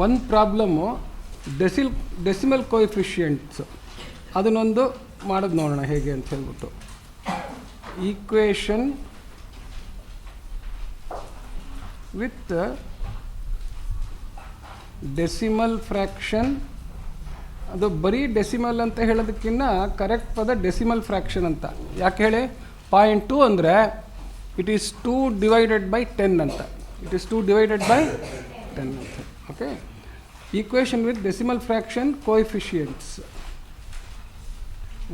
ಒಂದು problem decimal coefficients ಅದನ್ನೊಂದು ಮಾಡೋದು ನೋಡೋಣ ಹೇಗೆ ಅಂತ ಹೇಳ್ಬಿಟ್ಟು. ಈಕ್ವೇಷನ್ ವಿತ್ ಡೆಸಿಮಲ್ ಫ್ರ್ಯಾಕ್ಷನ್, ಅದು ಬರೀ ಡೆಸಿಮಲ್ ಅಂತ ಹೇಳೋದಕ್ಕಿಂತ ಕರೆಕ್ಟ್ ಪದ ಡೆಸಿಮಲ್ ಫ್ರ್ಯಾಕ್ಷನ್ ಅಂತ. ಯಾಕೆ ಹೇಳಿ? 0.2 ಅಂದರೆ ಇಟ್ ಈಸ್ 2 ಡಿವೈಡೆಡ್ ಬೈ 10 ಅಂತ. ಇಟ್ ಈಸ್ 2 ಡಿವೈಡೆಡ್ ಬೈ 10 ಅಂತ. Okay, equation with decimal fraction coefficients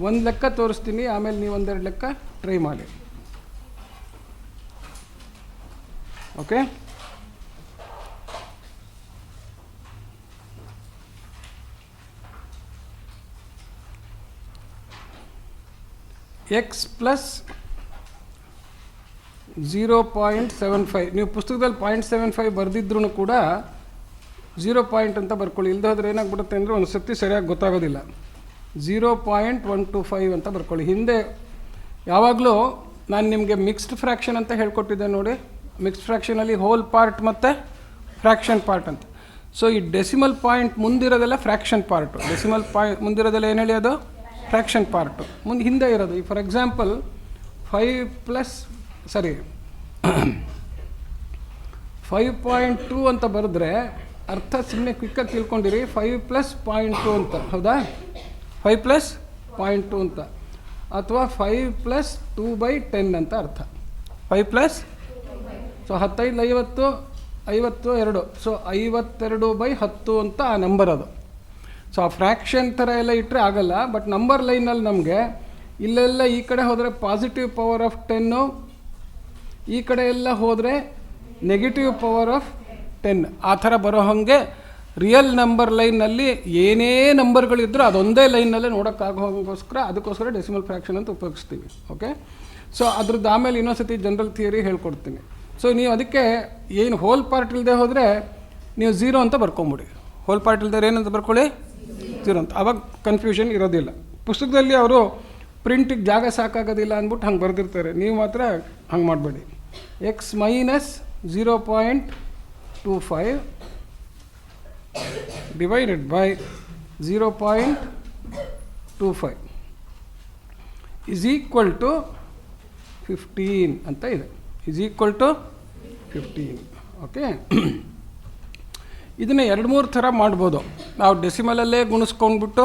ಒಂದು ಲೆಕ್ಕ ತೋರಿಸ್ತೀನಿ, ಆಮೇಲೆ ನೀವು ಒಂದೆರಡು ಲೆಕ್ಕ ಟ್ರೈ ಮಾಡಿ. ಓಕೆ, x ಪ್ಲಸ್ 0.75, ನೀವು ಪುಸ್ತಕದಲ್ಲಿ 0.75 ಬರೆದಿದ್ರೂ ಕೂಡ 0 ಅಂತ ಬರ್ಕೊಳ್ಳಿ. ಇಲ್ಲದೆ ಹೋದರೆ ಏನಾಗ್ಬಿಡುತ್ತೆ ಅಂದರೆ ಒಂದು ಸತಿ ಸರಿಯಾಗಿ ಗೊತ್ತಾಗೋದಿಲ್ಲ. 0.125 ಅಂತ ಬರ್ಕೊಳ್ಳಿ. ಹಿಂದೆ ಯಾವಾಗಲೂ ನಾನು ನಿಮಗೆ ಮಿಕ್ಸ್ಡ್ ಫ್ರ್ಯಾಕ್ಷನ್ ಅಂತ ಹೇಳ್ಕೊಟ್ಟಿದ್ದೆ ನೋಡಿ. ಮಿಕ್ಸ್ಡ್ ಫ್ರ್ಯಾಕ್ಷನಲ್ಲಿ ಹೋಲ್ ಪಾರ್ಟ್ ಮತ್ತು ಫ್ರ್ಯಾಕ್ಷನ್ ಪಾರ್ಟ್ ಅಂತ. ಸೊ ಈ ಡೆಸಿಮಲ್ ಪಾಯಿಂಟ್ ಮುಂದಿರೋದೆಲ್ಲ ಫ್ರ್ಯಾಕ್ಷನ್ ಪಾರ್ಟು. ಡೆಸಿಮಲ್ ಪಾಯಿಂಟ್ ಮುಂದಿರೋದೆಲ್ಲ ಏನು ಹೇಳಿ, ಅದು ಫ್ರ್ಯಾಕ್ಷನ್ ಪಾರ್ಟು. ಮುಂದೆ ಹಿಂದೆ ಇರೋದು, ಈ ಫಾರ್ ಎಕ್ಸಾಂಪಲ್ 5.2 ಅಂತ ಬರೆದ್ರೆ ಅರ್ಥ ಸುಮ್ಮನೆ ಕ್ವಿಕ್ಕಾಗಿ ತಿಳ್ಕೊಂಡಿರಿ. 5 + 0.2 ಅಂತ, ಹೌದಾ? 5 + 0.2 ಅಂತ, ಅಥವಾ 5 + 2/10 ಅಂತ ಅರ್ಥ. 5 + ಸೊ 15 50 52, ಸೊ 52/10 ಅಂತ ಆ ನಂಬರ್ ಅದು. ಸೊ ಆ ಫ್ರ್ಯಾಕ್ಷನ್ ಥರ ಎಲ್ಲ ಇಟ್ಟರೆ ಆಗಲ್ಲ. ಬಟ್ ನಂಬರ್ ಲೈನಲ್ಲಿ ನಮಗೆ ಇಲ್ಲೆಲ್ಲ ಈ ಕಡೆ ಹೋದರೆ ಪಾಸಿಟಿವ್ ಪವರ್ ಆಫ್ 10, ಈ ಕಡೆ ಎಲ್ಲ ಹೋದರೆ ನೆಗೆಟಿವ್ ಪವರ್ ಆಫ್ 10, ಆ ಥರ ಬರೋ ಹಾಗೆ ರಿಯಲ್ ನಂಬರ್ ಲೈನ್ನಲ್ಲಿ ಏನೇ ನಂಬರ್ಗಳಿದ್ರೂ ಅದೊಂದೇ ಲೈನ್ನಲ್ಲೇ ನೋಡೋಕ್ಕಾಗೋಗೋಸ್ಕರ ಅದಕ್ಕೋಸ್ಕರ ಡೆಸಿಮಲ್ ಫ್ರ್ಯಾಕ್ಷನ್ ಅಂತ ಉಪಯೋಗಿಸ್ತೀವಿ. ಓಕೆ, ಸೊ ಅದ್ರದ್ದು ಆಮೇಲೆ ಇನ್ನೊಂದ್ಸತಿ ಜನರಲ್ ಥಿಯರಿ ಹೇಳ್ಕೊಡ್ತೀನಿ. ಸೊ ನೀವು ಅದಕ್ಕೆ ಏನು ಹೋಲ್ ಪಾರ್ಟ್ ಇಲ್ಲದೆ ಹೋದರೆ ನೀವು 0 ಅಂತ ಬರ್ಕೊಂಬಿಡಿ. ಹೋಲ್ ಪಾರ್ಟ್ ಇಲ್ಲದೆ ಏನಂತ ಬರ್ಕೊಳ್ಳಿ, 0 ಅಂತ. ಆವಾಗ ಕನ್ಫ್ಯೂಷನ್ ಇರೋದಿಲ್ಲ. ಪುಸ್ತಕದಲ್ಲಿ ಅವರು ಪ್ರಿಂಟಿಗೆ ಜಾಗ ಸಾಕಾಗೋದಿಲ್ಲ ಅಂದ್ಬಿಟ್ಟು ಹಂಗೆ ಬರೆದಿರ್ತಾರೆ. ನೀವು ಮಾತ್ರ ಹಂಗೆ ಮಾಡಬೇಡಿ. x - 0.25 divided by 0.25 is equal to 15 ಅಂತ ಇದೆ. Is equal to 15. ಓಕೆ, ಇದನ್ನು 2-3 ಥರ ಮಾಡ್ಬೋದು. ನಾವು ಡೆಸಿಮಲಲ್ಲೇ ಗುಣಿಸ್ಕೊಂಡ್ಬಿಟ್ಟು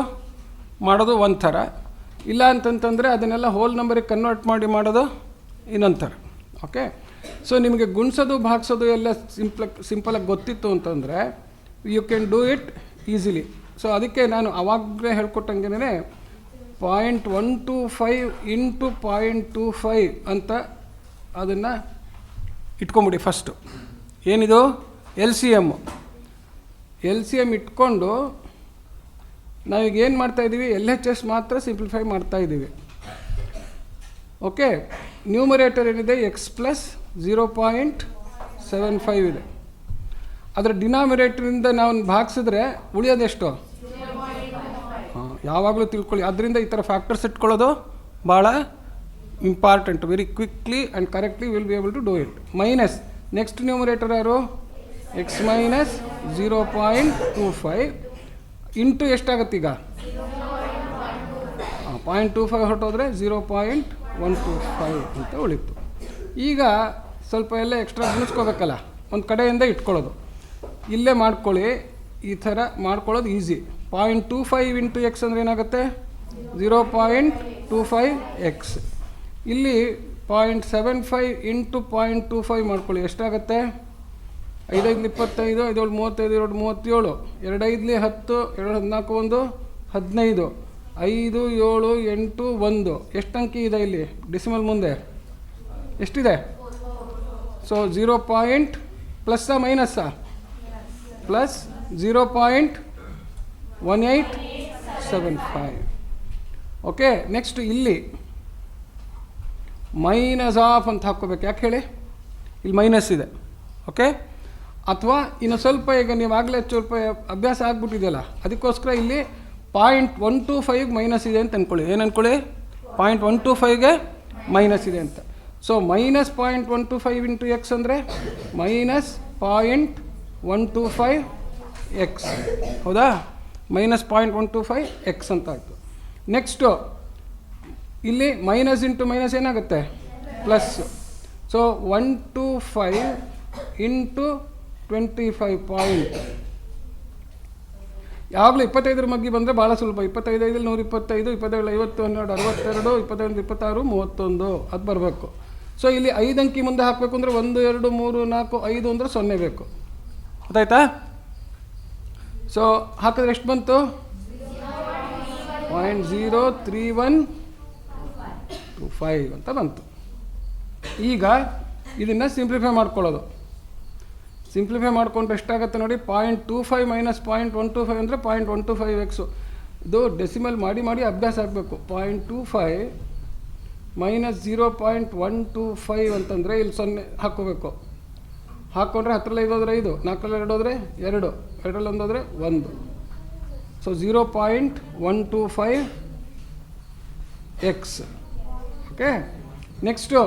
ಮಾಡೋದು ಒಂದು ಥರ, ಇಲ್ಲ ಅಂತಂತಂದರೆ ಅದನ್ನೆಲ್ಲ ಹೋಲ್ ನಂಬರಿಗೆ ಕನ್ವರ್ಟ್ ಮಾಡಿ ಮಾಡೋದು ಇನ್ನೊಂದು ಥರ. ಓಕೆ, ಸೊ ನಿಮಗೆ ಗುಣಿಸೋದು ಭಾಗಿಸೋದು ಎಲ್ಲ ಸಿಂಪಲಾಗಿ ಗೊತ್ತಿತ್ತು ಅಂತಂದರೆ you can do it easily. So ಅದಕ್ಕೆ ನಾನು ಆವಾಗಲೇ ಹೇಳ್ಕೊಟ್ಟಂಗೆ 0.125 × 0.25 ಅಂತ ಅದನ್ನು ಇಟ್ಕೊಂಬಿಡಿ ಫಸ್ಟು. ಏನಿದು ಎಲ್ ಸಿ ಎಮ್ ಇಟ್ಕೊಂಡು ನಾವೀಗ ಏನು ಮಾಡ್ತಾಯಿದ್ದೀವಿ, LHS ಮಾತ್ರ ಸಿಂಪ್ಲಿಫೈ ಮಾಡ್ತಾಯಿದ್ದೀವಿ. ಓಕೆ, ನ್ಯೂಮರೇಟರ್ ಏನಿದೆ x + 0.75 ಇದೆ. ಅದರ ಡಿನಾಮಿನೇಟರಿಂದ ನಾವು ಭಾಗಿಸಿದ್ರೆ ಉಳಿಯೋದೆಷ್ಟು? ಯಾವಾಗಲೂ ತಿಳ್ಕೊಳ್ಳಿ. ಅದರಿಂದ ಈ ಥರ ಫ್ಯಾಕ್ಟರ್ಸ್ ಇಟ್ಕೊಳ್ಳೋದು ಭಾಳ important. Very quickly and correctly will be able to do it. Minus next numerator ಯಾರು? x - 0.25 ಇಂಟು ಎಷ್ಟಾಗತ್ತೆ ಈಗ? 0.25 ಹೊರಟೋದ್ರೆ 0.125 ಅಂತ ಉಳಿತು. ಈಗ ಸ್ವಲ್ಪ ಎಲ್ಲ ಎಕ್ಸ್ಟ್ರಾ ಗುಣಿಸ್ಕೋಬೇಕಲ್ಲ, ಒಂದು ಕಡೆಯಿಂದ ಇಟ್ಕೊಳ್ಳೋದು. ಇಲ್ಲೇ ಮಾಡ್ಕೊಳ್ಳಿ. ಈ ಥರ ಮಾಡ್ಕೊಳ್ಳೋದು ಈಸಿ. 0.25 × x ಅಂದರೆ ಏನಾಗುತ್ತೆ? 0.25x. ಇಲ್ಲಿ 0.75 × 0.25 ಮಾಡ್ಕೊಳ್ಳಿ. ಎಷ್ಟಾಗುತ್ತೆ? 5 × 5 = 25, 5 × 35, 2 × 37, 2 × 5 = 10, 2 × 14 = 15, 5 7 8 1. ಎಷ್ಟು ಅಂಕಿ ಇದೆ ಇಲ್ಲಿ ಡೆಸಿಮಲ್ ಮುಂದೆ? ಎಷ್ಟಿದೆ? ಸೊ 0. ಪ್ಲಸ್ಸಾ ಮೈನಸ್ಸಾ? ಪ್ಲಸ್ 0.1875. ಓಕೆ, ನೆಕ್ಸ್ಟ್ ಇಲ್ಲಿ ಮೈನಸ್ ಆಫ್ ಅಂತ ಹಾಕ್ಕೋಬೇಕು. ಯಾಕೆ ಹೇಳಿ? ಇಲ್ಲಿ ಮೈನಸ್ ಇದೆ. ಓಕೆ, ಅಥವಾ ಇನ್ನು ಸ್ವಲ್ಪ ಈಗ ನೀವಾಗಲೇ ಸ್ವಲ್ಪ ಅಭ್ಯಾಸ ಆಗ್ಬಿಟ್ಟಿದೆಯಲ್ಲ, ಅದಕ್ಕೋಸ್ಕರ ಇಲ್ಲಿ 0.125 ಮೈನಸ್ ಇದೆ ಅಂತ ಅಂದ್ಕೊಳ್ಳಿ. ಏನು ಅಂದ್ಕೊಳ್ಳಿ? 0.125ಗೆ ಮೈನಸ್ ಇದೆ ಅಂತ. ಸೊ ಮೈನಸ್ 0.125 × x ಅಂದರೆ -0.125 ಎಕ್ಸ್. ಹೌದಾ? -0.125 ಎಕ್ಸ್ ಅಂತ ಆಯಿತು. ನೆಕ್ಸ್ಟು ಇಲ್ಲಿ ಮೈನಸ್ ಇಂಟು ಮೈನಸ್ ಏನಾಗುತ್ತೆ? ಪ್ಲಸ್. So 125 into 25 point. ಯಾವಾಗಲೂ 25 ಮಗ್ಗಿ ಬಂದರೆ ಭಾಳ ಸುಲಭ. 25 5 125, 27 50 12 62, 21 26 31 ಅದು ಬರಬೇಕು. ಸೊ ಇಲ್ಲಿ 5 ಅಂಕಿ ಮುಂದೆ ಹಾಕಬೇಕು ಅಂದರೆ 1 2 3 4 5 ಅಂದರೆ 0 ಬೇಕು. ಗೊತ್ತಾಯ್ತಾ? ಸೊ ಹಾಕಿದ್ರೆ ಎಷ್ಟು ಬಂತು? 0.03125 ಅಂತ ಬಂತು. ಈಗ ಇದನ್ನು ಸಿಂಪ್ಲಿಫೈ ಮಾಡ್ಕೊಳ್ಳೋದು. ಸಿಂಪ್ಲಿಫೈ ಮಾಡಿಕೊಂಡ್ರೆ ಎಷ್ಟಾಗುತ್ತೆ ನೋಡಿ? 0.25 ಮೈನಸ್ 0.125 ಅಂದರೆ 0.125 ಎಕ್ಸು. ಇದು ಡೆಸಿಮಲ್ ಮಾಡಿ ಮಾಡಿ ಅಭ್ಯಾಸ ಆಗಬೇಕು. 0.25 ಮೈನಸ್ 0.125 ಅಂತಂದರೆ ಇಲ್ಲಿ 0 ಹಾಕ್ಕೋಬೇಕು. ಹಾಕ್ಕೊಂಡ್ರೆ 10ರಲ್ಲಿ 5 ಹೋದರೆ 5, 4ರಲ್ಲಿ 2 ಹೋದರೆ 2, 2ರಲ್ಲಿ 1 ಹೋದರೆ 1. So 0.125 X. ಓಕೆ. ನೆಕ್ಸ್ಟು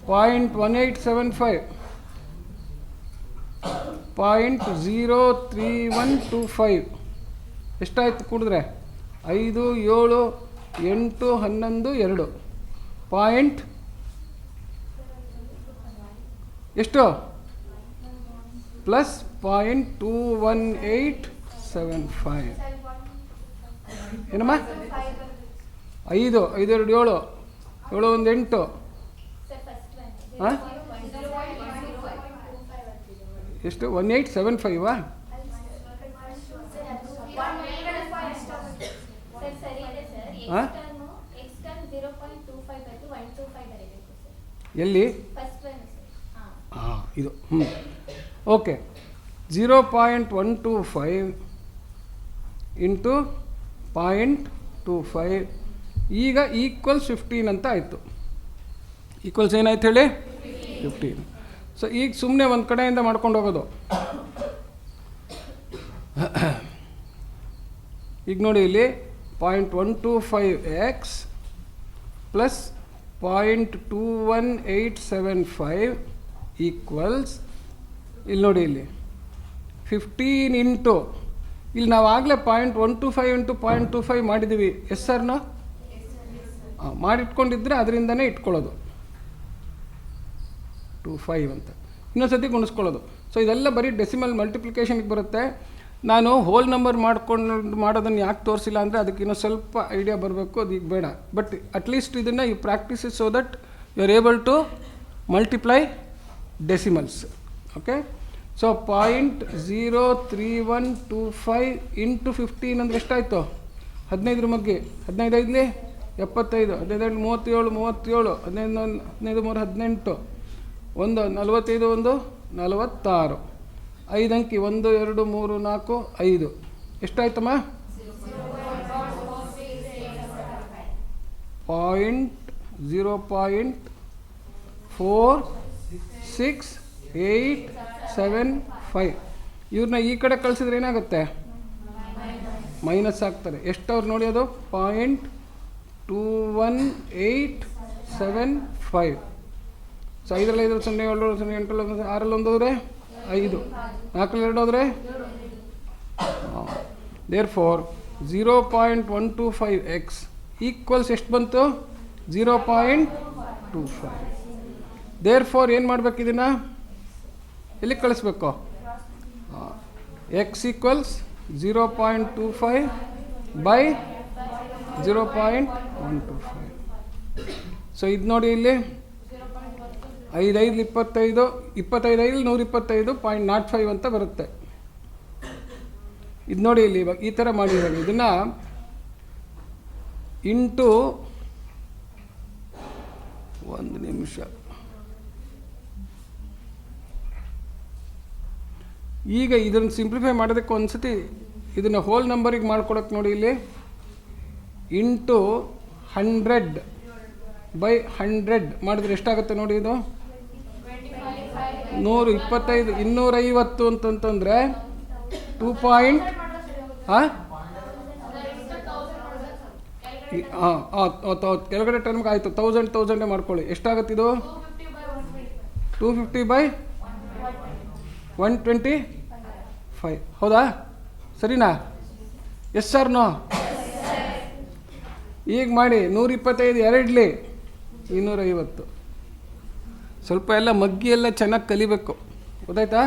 0.1875, 0.03125 ಎಷ್ಟಾಯಿತು ಕೂಡಿದ್ರೆ? 5 7 8 11 2 ಪಾಯಿಂಟ್ ಎಷ್ಟು? ಪ್ಲಸ್ 0.21875. ಏನಮ್ಮ? 5 5 2 7 7 1 8. ಹಾಂ, ಎಷ್ಟು? 1875. ಹಾಂ, ಎಲ್ಲಿ? ಹಾಂ, ಇದು. ಓಕೆ. 0.125 ಇಂಟು 0.25 ಈಗ ಈಕ್ವಲ್ಸ್ 15 ಅಂತ ಆಯಿತು. ಈಕ್ವಲ್ಸ್ ಏನಾಯ್ತು ಹೇಳಿ? 15. ಸೊ ಈಗ ಸುಮ್ಮನೆ ಒಂದು ಕಡೆಯಿಂದ ಮಾಡ್ಕೊಂಡು ಹೋಗೋದು. ಈಗ ನೋಡಿ ಇಲ್ಲಿ 0.125x ಪ್ಲಸ್ 0.21875 ಈಕ್ವಲ್ಸ್ ಇಲ್ಲಿ ನೋಡಿ ಇಲ್ಲಿ 15 ಇಂಟು ಇಲ್ಲಿ ನಾವು ಆಗಲೇ 0.125 ಇಂಟು 0.25 ಮಾಡಿದ್ದೀವಿ. ಎಸ್ ಸರ್ನ ಮಾಡಿಟ್ಕೊಂಡಿದ್ರೆ ಅದರಿಂದನೇ ಇಟ್ಕೊಳ್ಳೋದು 25 ಅಂತ. ಇನ್ನೊಂದು ಸತಿ ಗುಣಿಸ್ಕೊಳ್ಳೋದು. ಸೊ ಇದೆಲ್ಲ ಬರೀ ಡೆಸಿಮಲ್ ಮಲ್ಟಿಪ್ಲಿಕೇಶನ್ಗೆ ಬರುತ್ತೆ. ನಾನು ಹೋಲ್ ನಂಬರ್ ಮಾಡೋದನ್ನು ಯಾಕೆ ತೋರಿಸಿಲ್ಲ ಅಂದರೆ ಅದಕ್ಕೆ ಇನ್ನೂ ಸ್ವಲ್ಪ ಐಡಿಯಾ ಬರಬೇಕು, ಅದು ಈಗ ಬೇಡ. ಬಟ್ ಅಟ್ಲೀಸ್ಟ್ ಇದನ್ನು you practice so that you are able to multiply decimals. Okay. So 0.03125 into 15 ಅಂದರೆ ಎಷ್ಟಾಯಿತು? 15 ಮಗ್ಗಿ 15 5ಲಿ 75, 15 37 37, 15 15 3 18, 1 45 1 46, 5 ಅಂಕಿ 1 2 3 4 5 ಎಷ್ಟಾಯ್ತಮ್ಮ? 0.4685. ಇವ್ರನ್ನ ಈ ಕಡೆ ಕಳಿಸಿದ್ರೆ ಏನಾಗುತ್ತೆ? ಮೈನಸ್ ಆಗ್ತಾರೆ. ಎಷ್ಟವ್ರು ನೋಡಿ ಅದು? 0.21875. ಸೊ 5ರಲ್ಲಿ 5 0 7 0 8 6ರಲ್ಲಿ 1 ಹೋದರೆ 5, 4ರಲ್ಲಿ 2 ಹೋದರೆ. ದೇರ್ಫೋರ್ 0.125x ಈಕ್ವಲ್ಸ್ ಎಷ್ಟು ಬಂತು? 0.25. ದೇರ್ಫೋರ್ ಏನು ಮಾಡಬೇಕು? ಇದನ್ನು ಎಲ್ಲಿ ಕಳಿಸ್ಬೇಕು? x equals 0.25 by 0.125. ಸೊ ಇದು ನೋಡಿ ಇಲ್ಲಿ 5 5 25, 25 5 125 0.05 ಅಂತ ಬರುತ್ತೆ. ಇದು ನೋಡಿ ಇಲ್ಲಿ ಇವಾಗ ಈ ಥರ ಮಾಡಿದಾಗ ಇದನ್ನು ಇಂಟು 1 ನಿಮಿಷ. ಈಗ ಇದನ್ನು ಸಿಂಪ್ಲಿಫೈ ಮಾಡೋದಕ್ಕೆ ಒಂದು ಸತಿ ಇದನ್ನು ಹೋಲ್ ನಂಬರಿಗೆ ಮಾಡ್ಕೊಡಕ್ಕೆ ನೋಡಿ ಇಲ್ಲಿ ಇಂಟು 100 ಬೈ 100 ಮಾಡಿದ್ರೆ ಎಷ್ಟಾಗುತ್ತೆ ನೋಡಿ? ಇದು 125 250 ಅಂತಂತಂದರೆ 2 ಪಾಯಿಂಟ್ ಕೆಳಗಡೆ ಟರ್ಮ್ಗೆ ಆಯಿತು. 1000 ಮಾಡ್ಕೊಳ್ಳಿ. ಎಷ್ಟಾಗುತ್ತೆ ಇದು? 250 ಬೈ 125 5. ಹೌದಾ? ಸರಿನಾ? Yes sir no? ಈಗ ಮಾಡಿ 125 ಎರಡ್ಲಿ 250. ಸ್ವಲ್ಪ ಎಲ್ಲ ಮಗ್ಗಿ ಎಲ್ಲ ಚೆನ್ನಾಗಿ ಕಲಿಬೇಕು, ಗೊತ್ತಾಯ್ತಾ?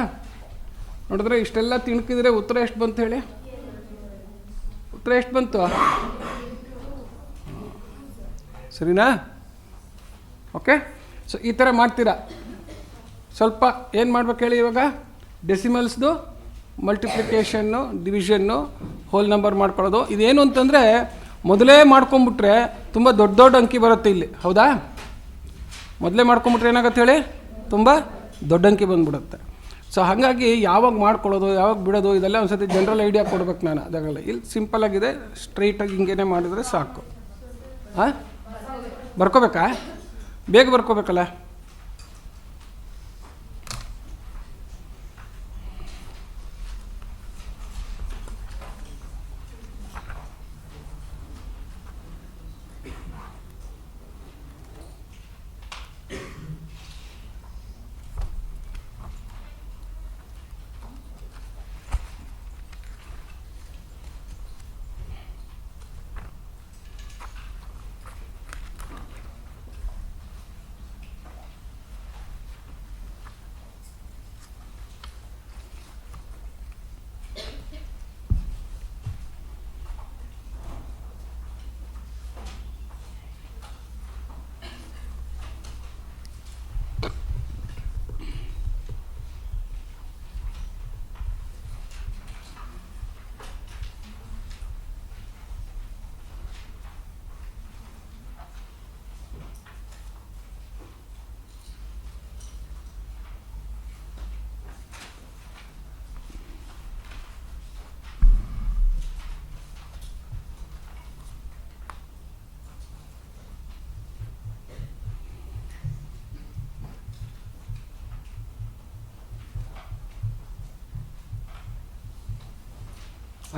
ನೋಡಿದ್ರೆ ಇಷ್ಟೆಲ್ಲ ತಿಳ್ಕಿದ್ರೆ ಉತ್ತರ ಎಷ್ಟು ಬಂತು ಹೇಳಿ? ಉತ್ತರ ಎಷ್ಟು ಬಂತು? ಸರಿನಾ? ಓಕೆ. ಸೊ ಈ ಥರ ಮಾಡ್ತೀರಾ. ಸ್ವಲ್ಪ ಏನು ಮಾಡ್ಬೇಕು ಹೇಳಿ ಇವಾಗ? ಡೆಸಿಮಲ್ಸ್ದು ಮಲ್ಟಿಪ್ಲಿಕೇಷನ್ನು, ಡಿವಿಷನ್ನು, ಹೋಲ್ ನಂಬರ್ ಮಾಡ್ಕೊಳ್ಳೋದು. ಇದೇನು ಅಂತಂದರೆ ಮೊದಲೇ ಮಾಡ್ಕೊಂಬಿಟ್ರೆ ತುಂಬ ದೊಡ್ಡ ದೊಡ್ಡ ಅಂಕಿ ಬರುತ್ತೆ ಇಲ್ಲಿ. ಹೌದಾ? ಮೊದಲೇ ಮಾಡ್ಕೊಂಬಿಟ್ರೆ ಏನಾಗುತ್ತೆ ಹೇಳಿ? ತುಂಬ ದೊಡ್ಡ ಅಂಕಿ ಬಂದ್ಬಿಡುತ್ತೆ. ಸೊ ಹಾಗಾಗಿ ಯಾವಾಗ ಮಾಡ್ಕೊಳ್ಳೋದು, ಯಾವಾಗ ಬಿಡೋದು, ಇದೆಲ್ಲ ಒಂದು ಸತಿ ಜನರಲ್ ಐಡಿಯಾ ಕೊಡ್ಬೇಕು ನಾನು. ಅದಾಗಲ್ಲ. ಇಲ್ಲಿ ಸಿಂಪಲ್ಲಾಗಿದೆ, ಸ್ಟ್ರೈಟಾಗಿ ಹಿಂಗೇನೆ ಮಾಡಿದರೆ ಸಾಕು. ಹಾಂ, ಬರ್ಕೋಬೇಕಾ? ಬೇಗ ಬರ್ಕೋಬೇಕಲ್ಲ.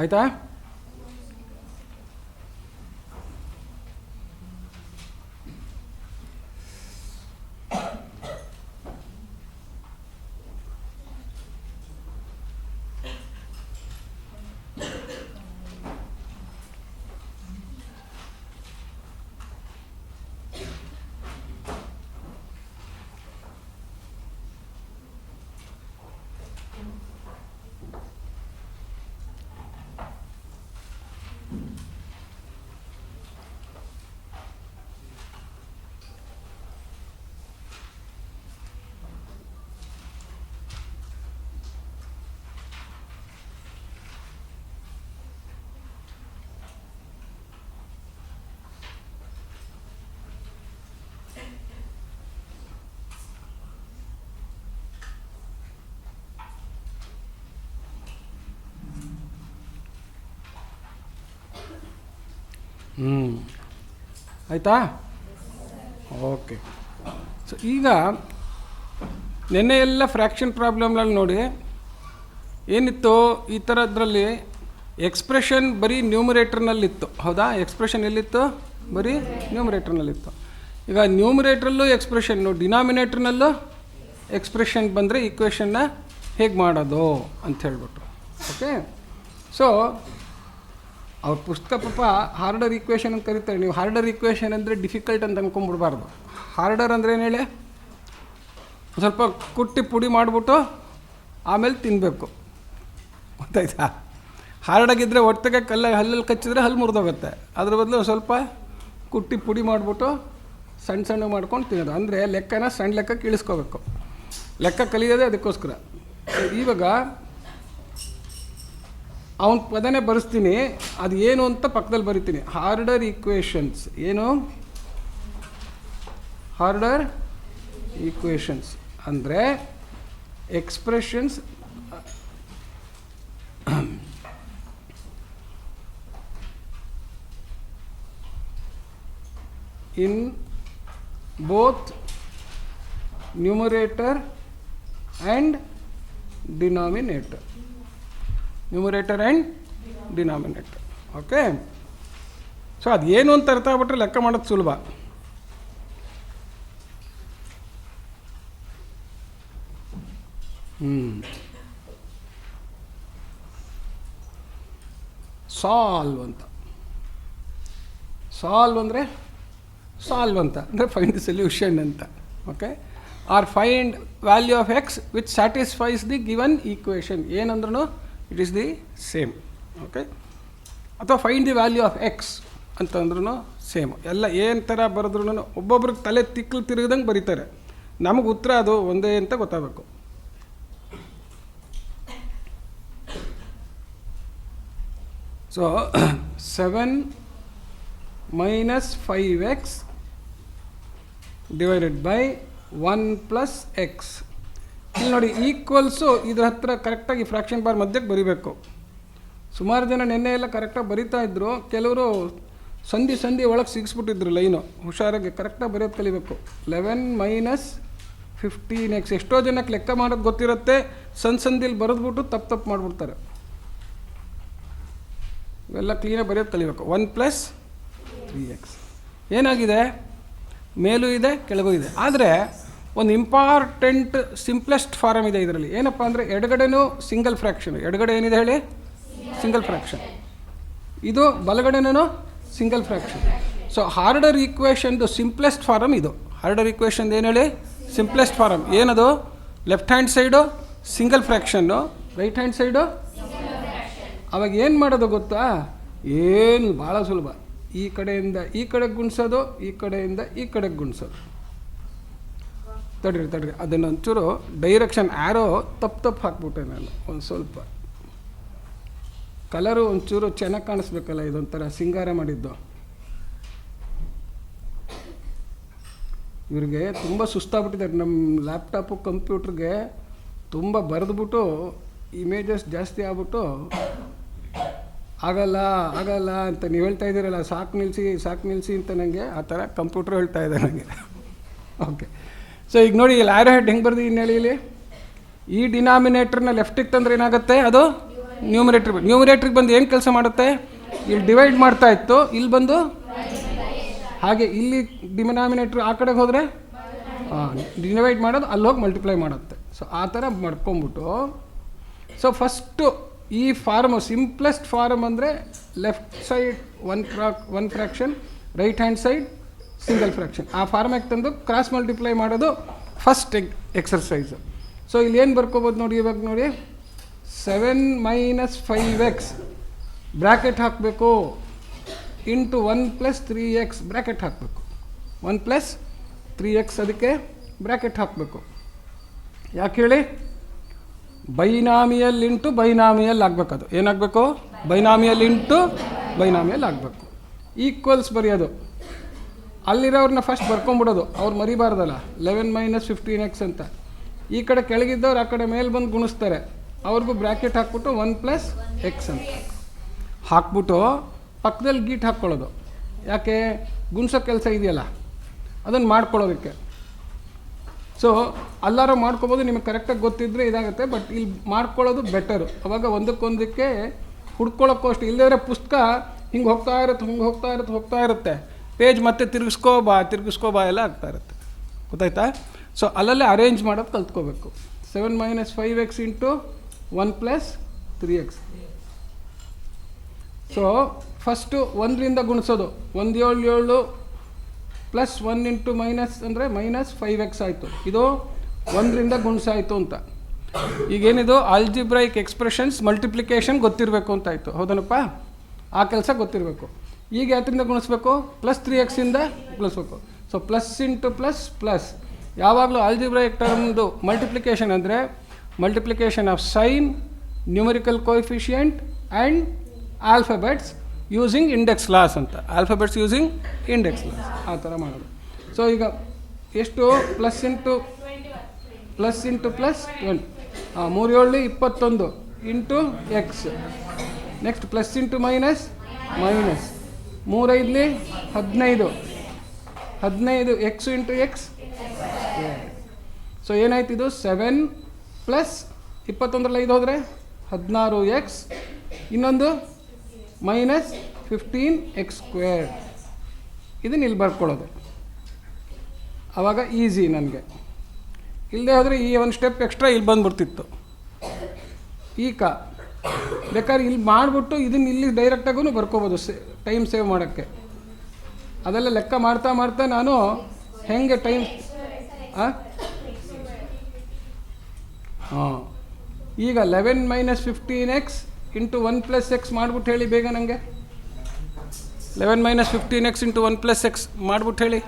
ಆಯಿತಾ? ಆಯಿತಾ? ಓಕೆ. ಸೊ ಈಗ ನೆನ್ನೆ ಎಲ್ಲ ಫ್ರ್ಯಾಕ್ಷನ್ ಪ್ರಾಬ್ಲಮ್ನಲ್ಲಿ ನೋಡಿ ಏನಿತ್ತು, ಈ ಥರದ್ರಲ್ಲಿ ಎಕ್ಸ್ಪ್ರೆಷನ್ ಬರೀ ನ್ಯೂಮರೇಟ್ರ್ನಲ್ಲಿತ್ತು. ಹೌದಾ? ಎಕ್ಸ್ಪ್ರೆಷನ್ ಎಲ್ಲಿತ್ತು? ಬರೀ ನ್ಯೂಮರೇಟ್ರ್ನಲ್ಲಿತ್ತು. ಈಗ ನ್ಯೂಮರೇಟ್ರಲ್ಲೂ ಎಕ್ಸ್ಪ್ರೆಷನ್ನು, ಡಿನಾಮಿನೇಟ್ರ್ನಲ್ಲೂ ಎಕ್ಸ್ಪ್ರೆಷನ್ ಬಂದರೆ ಈಕ್ವೇಷನ್ನ ಹೇಗೆ ಮಾಡೋದು ಅಂತ ಹೇಳ್ಬಿಟ್ರು. ಓಕೆ. ಸೊ ಅವ್ರ ಪುಸ್ತಕ ಪಾಪ ಹಾರ್ಡರ್ ಈಕ್ವೇಷನ್ ಅಂತ ಕರೀತಾರೆ. ನೀವು ಹಾರ್ಡರ್ ಈಕ್ವೇಷನ್ ಅಂದರೆ ಡಿಫಿಕಲ್ಟ್ ಅಂತ ಅಂದ್ಕೊಂಬಿಡ್ಬಾರ್ದು. ಹಾರ್ಡರ್ ಅಂದರೆ ಏನು ಹೇಳಿ? ಸ್ವಲ್ಪ ಕುಟ್ಟಿ ಪುಡಿ ಮಾಡಿಬಿಟ್ಟು ಆಮೇಲೆ ತಿನ್ನಬೇಕು, ಗೊತ್ತಾಯ್ತಾ? ಹಾರ್ಡಾಗಿದ್ದರೆ ಹೊಟ್ಟೆಗೆ ಹಲ್ಲಲ್ಲಿ ಕಚ್ಚಿದ್ರೆ ಹಲ್ಲು ಮುರಿದೋಗುತ್ತೆ. ಅದ್ರ ಬದಲು ಸ್ವಲ್ಪ ಕುಟ್ಟಿ ಪುಡಿ ಮಾಡಿಬಿಟ್ಟು ಸಣ್ಣ ಸಣ್ಣ ಮಾಡ್ಕೊಂಡು ತಿನ್ನೋದು. ಅಂದರೆ ಲೆಕ್ಕನ ಸಣ್ಣ ಲೆಕ್ಕ ಇಳಿಸ್ಕೋಬೇಕು. ಲೆಕ್ಕ ಕಲಿಯೋದೇ ಅದಕ್ಕೋಸ್ಕರ. ಇವಾಗ ಅವನ ಪದನೇ ಬರೆಸ್ತೀನಿ, ಅದು ಏನು ಅಂತ ಪಕ್ಕದಲ್ಲಿ ಬರಿತೀನಿ. ಹಾರ್ಡರ್ ಈಕ್ವೇಷನ್ಸ್ ಏನು? ಹಾರ್ಡರ್ ಈಕ್ವೇಷನ್ಸ್ ಅಂದರೆ expressions in both numerator and denominator. Numerator and denominator. Okay. So ಅದು ಏನು ಅಂತ ಅರ್ಥ ಆಗ್ಬಿಟ್ರೆ ಲೆಕ್ಕ ಮಾಡೋದು ಸುಲಭ. ಸಾಲ್ವ್ ಅಂತ. ಸಾಲ್ವ್ ಅಂದರೆ ಸಾಲ್ವ್ ಅಂತ ಅಂದರೆ ಫೈಂಡ್ ದಿ ಸೊಲ್ಯೂಷನ್ ಅಂತ. Okay, or find value of x which satisfies the given equation. ಏನಂದ್ರೂ it is the same. Okay, ಅಥವಾ find the value of x ಅಂತಂದ್ರೂ ಸೇಮ್. ಎಲ್ಲ ಏನು ಥರ ಬರೆದ್ರೂ ಒಬ್ಬೊಬ್ರಿಗೆ ತಲೆ ತಿಕ್ಕಲು ತಿರುಗಿದಂಗೆ ಬರೀತಾರೆ. ನಮಗೆ ಉತ್ತರ ಅದು ಒಂದೇ ಅಂತ ಗೊತ್ತಾಗಬೇಕು. So 7 minus 5x divided by 1 plus x. ಇಲ್ಲಿ ನೋಡಿ ಈಕ್ವಲ್ಸು ಇದ್ರ ಹತ್ರ ಕರೆಕ್ಟಾಗಿ ಫ್ರ್ಯಾಕ್ಷನ್ ಬಾರ್ ಮಧ್ಯಕ್ಕೆ ಬರೀಬೇಕು. ಸುಮಾರು ಜನ ನೆನ್ನೆ ಎಲ್ಲ ಕರೆಕ್ಟಾಗಿ ಬರಿತಾ ಇದ್ದರು, ಕೆಲವರು ಸಂಧಿ ಒಳಗೆ ಸಿಗಿಸ್ಬಿಟ್ಟಿದ್ರು ಲೈನು. ಹುಷಾರಾಗಿ ಕರೆಕ್ಟಾಗಿ ಬರೆಯೋದು ಕಲಿಬೇಕು. 11 minus 15x. ಎಷ್ಟೋ ಜನಕ್ಕೆ ಲೆಕ್ಕ ಮಾಡೋದು ಗೊತ್ತಿರುತ್ತೆ, ಸಂಧಿಲಿ ಬರೆದ್ಬಿಟ್ಟು ತಪ್ಪು ಮಾಡಿಬಿಡ್ತಾರೆ. ಇವೆಲ್ಲ ಕ್ಲೀನಾಗಿ ಬರೆಯೋದು ಕಲಿಬೇಕು. 1 plus 3x ಏನಾಗಿದೆ, ಮೇಲೂ ಇದೆ ಕೆಳಗೂ ಇದೆ. ಆದರೆ ಒಂದು ಇಂಪಾರ್ಟೆಂಟ್ ಸಿಂಪ್ಲೆಸ್ಟ್ ಫಾರಮ್ ಇದೆ ಇದರಲ್ಲಿ. ಏನಪ್ಪ ಅಂದರೆ ಎಡಗಡೆನೂ ಸಿಂಗಲ್ ಫ್ರ್ಯಾಕ್ಷನ್. ಎಡಗಡೆ ಏನಿದೆ ಹೇಳಿ, ಸಿಂಗಲ್ ಫ್ರ್ಯಾಕ್ಷನ್. ಇದು ಬಲಗಡೆನೂ ಸಿಂಗಲ್ ಫ್ರ್ಯಾಕ್ಷನ್. ಸೊ ಹಾರ್ಡರ್ ಈಕ್ವೇಷನ್ದು ಸಿಂಪ್ಲೆಸ್ಟ್ ಫಾರಮ್ ಇದು. ಹಾರ್ಡರ್ ಈಕ್ವೇಷನ್ ಏನು ಹೇಳಿ, ಸಿಂಪ್ಲೆಸ್ಟ್ ಫಾರಮ್. ಏನದು, ಲೆಫ್ಟ್ ಹ್ಯಾಂಡ್ ಸೈಡು ಸಿಂಗಲ್ ಫ್ರ್ಯಾಕ್ಷನ್ನು, ರೈಟ್ ಹ್ಯಾಂಡ್ ಸೈಡು. ಅವಾಗ ಏನು ಮಾಡೋದು ಗೊತ್ತಾ, ಏನು ಭಾಳ ಸುಲಭ. ಈ ಕಡೆಯಿಂದ ಈ ಕಡೆಗೆ ಗುಣಿಸೋದು, ಈ ಕಡೆಯಿಂದ ಈ ಕಡೆಗೆ ಗುಣಿಸೋದು. ತಡ್ರಿ ಅದನ್ನು ಒಂಚೂರು ಡೈರೆಕ್ಷನ್ ಆ್ಯರೋ ತಪ್ಪು ಹಾಕ್ಬಿಟ್ಟೆ ನಾನು. ಒಂದು ಸ್ವಲ್ಪ ಕಲರು ಒಂಚೂರು ಚೆನ್ನಾಗಿ ಕಾಣಿಸ್ಬೇಕಲ್ಲ, ಇದೊಂಥರ ಸಿಂಗಾರ ಮಾಡಿದ್ದು. ಇವ್ರಿಗೆ ತುಂಬ ಸುಸ್ತಾಗ್ಬಿಟ್ಟಿದ್ದಾರೆ. ನಮ್ಮ ಲ್ಯಾಪ್ಟಾಪು ಕಂಪ್ಯೂಟ್ರಿಗೆ ತುಂಬ ಬರೆದ್ಬಿಟ್ಟು ಇಮೇಜಸ್ ಜಾಸ್ತಿ ಆಗ್ಬಿಟ್ಟು ಆಗಲ್ಲ ಅಂತ ನೀವು ಹೇಳ್ತಾ ಇದ್ದೀರಲ್ಲ, ಸಾಕು ನಿಲ್ಲಿಸಿ ಅಂತ ನನಗೆ ಆ ಥರ ಕಂಪ್ಯೂಟ್ರ್ ಹೇಳ್ತಾ ಇದೆ ನನಗೆ. ಓಕೆ, ಸೊ ಈಗ ನೋಡಿ ಇಲ್ಲಿ ಆ್ಯರೋ ಹೆಡ್ ಹೆಂಗೆ ಬರ್ದು ಇನ್ನು ಹೇಳಿ. ಇಲ್ಲಿ ಈ ಡಿನಾಮಿನೇಟ್ರನ್ನ ಲೆಫ್ಟಿಗೆ ತಂದರೆ ಏನಾಗುತ್ತೆ, ಅದು ನ್ಯೂಮರೇಟ್ರಿಗೆ ಬಂದು ಏನು ಕೆಲಸ ಮಾಡುತ್ತೆ, ಇಲ್ಲಿ ಡಿವೈಡ್ ಮಾಡ್ತಾ ಇತ್ತು, ಇಲ್ಲಿ ಬಂದು ಹಾಗೆ ಇಲ್ಲಿ ಡಿನಾಮಿನೇಟ್ರ್ ಆ ಕಡೆಗೆ ಹೋದರೆ ಡಿವೈಡ್ ಮಾಡೋದು, ಅಲ್ಲಿ ಹೋಗಿ ಮಲ್ಟಿಪ್ಲೈ ಮಾಡುತ್ತೆ. ಸೊ ಆ ಥರ ಮಾಡ್ಕೊಂಬಿಟ್ಟು, ಸೊ ಫಸ್ಟು ಈ ಫಾರ್ಮು ಸಿಂಪ್ಲೆಸ್ಟ್ ಫಾರ್ಮ್ ಅಂದರೆ left side one fraction, right hand side single fraction. ಆ ಫಾರ್ಮ್ಯಾಗೆ ತಂದು ಕ್ರಾಸ್ ಮಲ್ಟಿಪ್ಲೈ ಮಾಡೋದು ಫಸ್ಟ್ ಎಕ್ಸರ್ಸೈಸು. ಸೊ ಇಲ್ಲಿ ಏನು ಬರ್ಕೋಬೋದು ನೋಡಿ, ಇವಾಗ ನೋಡಿ 7 minus 5x ಬ್ರ್ಯಾಕೆಟ್ ಹಾಕಬೇಕು, ಇಂಟು 1 plus 3x ಬ್ರ್ಯಾಕೆಟ್ ಹಾಕಬೇಕು. 1 plus 3x ಅದಕ್ಕೆ ಬ್ರ್ಯಾಕೆಟ್ ಹಾಕಬೇಕು. ಯಾಕೆ ಹೇಳಿ, ಬೈನಾಮಿಯಲ್ ಇಂಟು ಬೈನಾಮಿಯಲ್ ಆಗಬೇಕು. ಅದು ಏನಾಗಬೇಕು, ಬೈನಾಮಿಯಲ್ ಇಂಟು ಬೈನಾಮಿಯಲ್ ಆಗಬೇಕು. ಈಕ್ವಲ್ಸ್ ಬರೆಯೋದು, ಅಲ್ಲಿರೋರನ್ನ ಫಸ್ಟ್ ಬರ್ಕೊಂಬಿಡೋದು, ಅವ್ರು ಮರಿಬಾರ್ದಲ್ಲ. 11 minus 15x ಅಂತ. ಈ ಕಡೆ ಕೆಳಗಿದ್ದವ್ರು ಆ ಕಡೆ ಮೇಲೆ ಬಂದು ಗುಣಿಸ್ತಾರೆ, ಅವ್ರಿಗೂ ಬ್ರ್ಯಾಕೆಟ್ ಹಾಕ್ಬಿಟ್ಟು 1 plus x ಅಂತ ಹಾಕ್ಬಿಟ್ಟು ಪಕ್ಕದಲ್ಲಿ ಗೀಟ್ ಹಾಕ್ಕೊಳ್ಳೋದು. ಯಾಕೆ, ಗುಣಿಸೋ ಕೆಲಸ ಇದೆಯಲ್ಲ ಅದನ್ನು ಮಾಡ್ಕೊಳ್ಳೋದಕ್ಕೆ. ಸೊ ಎಲ್ಲರೂ ಮಾಡ್ಕೊಬೋದು, ನಿಮಗೆ ಕರೆಕ್ಟಾಗಿ ಗೊತ್ತಿದ್ದರೆ ಇದಾಗುತ್ತೆ. ಬಟ್ ಇಲ್ಲಿ ಮಾಡ್ಕೊಳ್ಳೋದು ಬೆಟರು. ಅವಾಗ ಒಂದಕ್ಕೊಂದಕ್ಕೆ ಹುಡ್ಕೊಳ್ಳೋಕ್ಕೂ ಅಷ್ಟು. ಇಲ್ಲದೇ ಪುಸ್ತಕ ಹಿಂಗೆ ಹೋಗ್ತಾ ಇರುತ್ತೆ, ಪೇಜ್ ಮತ್ತೆ ತಿರುಗಿಸ್ಕೋ ಬಾ ಎಲ್ಲ ಆಗ್ತಾ ಇರುತ್ತೆ. ಗೊತ್ತಾಯ್ತಾ? ಸೊ ಅಲ್ಲಲ್ಲೇ ಅರೇಂಜ್ ಮಾಡೋದು ಕಲ್ತ್ಕೋಬೇಕು. 7 minus 5x into 1 plus 3x. So first 1ರಿಂದ ಗುಣಿಸೋದು. 1 7 7 ಪ್ಲಸ್ 1 ಇಂಟು ಮೈನಸ್ ಅಂದರೆ -5x ಆಯಿತು. ಇದು 1ರಿಂದ ಗುಣಿಸಾಯಿತು ಅಂತ. ಈಗೇನಿದು ಆಲ್ಜಿಬ್ರೈಕ್ ಎಕ್ಸ್ಪ್ರೆಷನ್ಸ್ ಮಲ್ಟಿಪ್ಲಿಕೇಶನ್ ಗೊತ್ತಿರಬೇಕು ಅಂತ ಆಯಿತು. ಹೌದನಪ್ಪ? ಆ ಕೆಲಸ ಗೊತ್ತಿರಬೇಕು. ಈಗ ಯಾತ್ರಿಂದ ಗುಣಿಸ್ಬೇಕು, +3x ಇಂದ ಗುಣಿಸ್ಬೇಕು. ಸೊ ಪ್ಲಸ್ ಇಂಟು ಪ್ಲಸ್ ಯಾವಾಗಲೂ ಆಲ್ಜಿಬ್ರೈಕ್ ಟರ್ಮ್ದು ಮಲ್ಟಿಪ್ಲಿಕೇಶನ್ ಅಂದರೆ multiplication of sine, numerical coefficient and alphabets using index loss ಅಂತ. ಆಲ್ಫಾಬೆಟ್ಸ್ ಯೂಸಿಂಗ್ ಇಂಡೆಕ್ಸ್ ಲಾಸ್ ಆ ಥರ ಮಾಡೋದು. ಸೊ ಈಗ ಎಷ್ಟು, plus into plus 20, 3 7 21 into X. Next plus into minus 3 5 15 X into X. So ಏನಾಯ್ತು, ಇದು 7 ಪ್ಲಸ್ 21 5 ಹೋದರೆ 16x, ಇನ್ನೊಂದು -15x². ಇದನ್ನು ಇಲ್ಲಿ ಬರ್ಕೊಳ್ಳೋದು. ಆವಾಗ ಈಸಿ ನನಗೆ. ಇಲ್ಲದೆ ಹೋದರೆ ಈ ಒಂದು ಸ್ಟೆಪ್ ಎಕ್ಸ್ಟ್ರಾ ಇಲ್ಲಿ ಬಂದುಬಿಡ್ತಿತ್ತು. ಈಗ ಬೇಕಾದ್ರೆ ಇಲ್ಲಿ ಮಾಡಿಬಿಟ್ಟು ಇದನ್ನು ಇಲ್ಲಿ ಡೈರೆಕ್ಟಾಗೂ ಬರ್ಕೋಬೋದು ಟೈಮ್ ಸೇವ್ ಮಾಡೋಕ್ಕೆ. ಅದೆಲ್ಲ ಲೆಕ್ಕ ಮಾಡ್ತಾ ಮಾಡ್ತಾ ನಾನು ಹೆಂಗೆ ಟೈಮ್ ಹಾಂ ಈಗ 11 - 15x × 1 + x ಮಾಡ್ಬಿಟ್ಟು ಹೇಳಿ ಬೇಗ ನನಗೆ. 11 - 15x × 1 + x ಮಾಡ್ಬಿಟ್ಟು ಹೇಳಿ.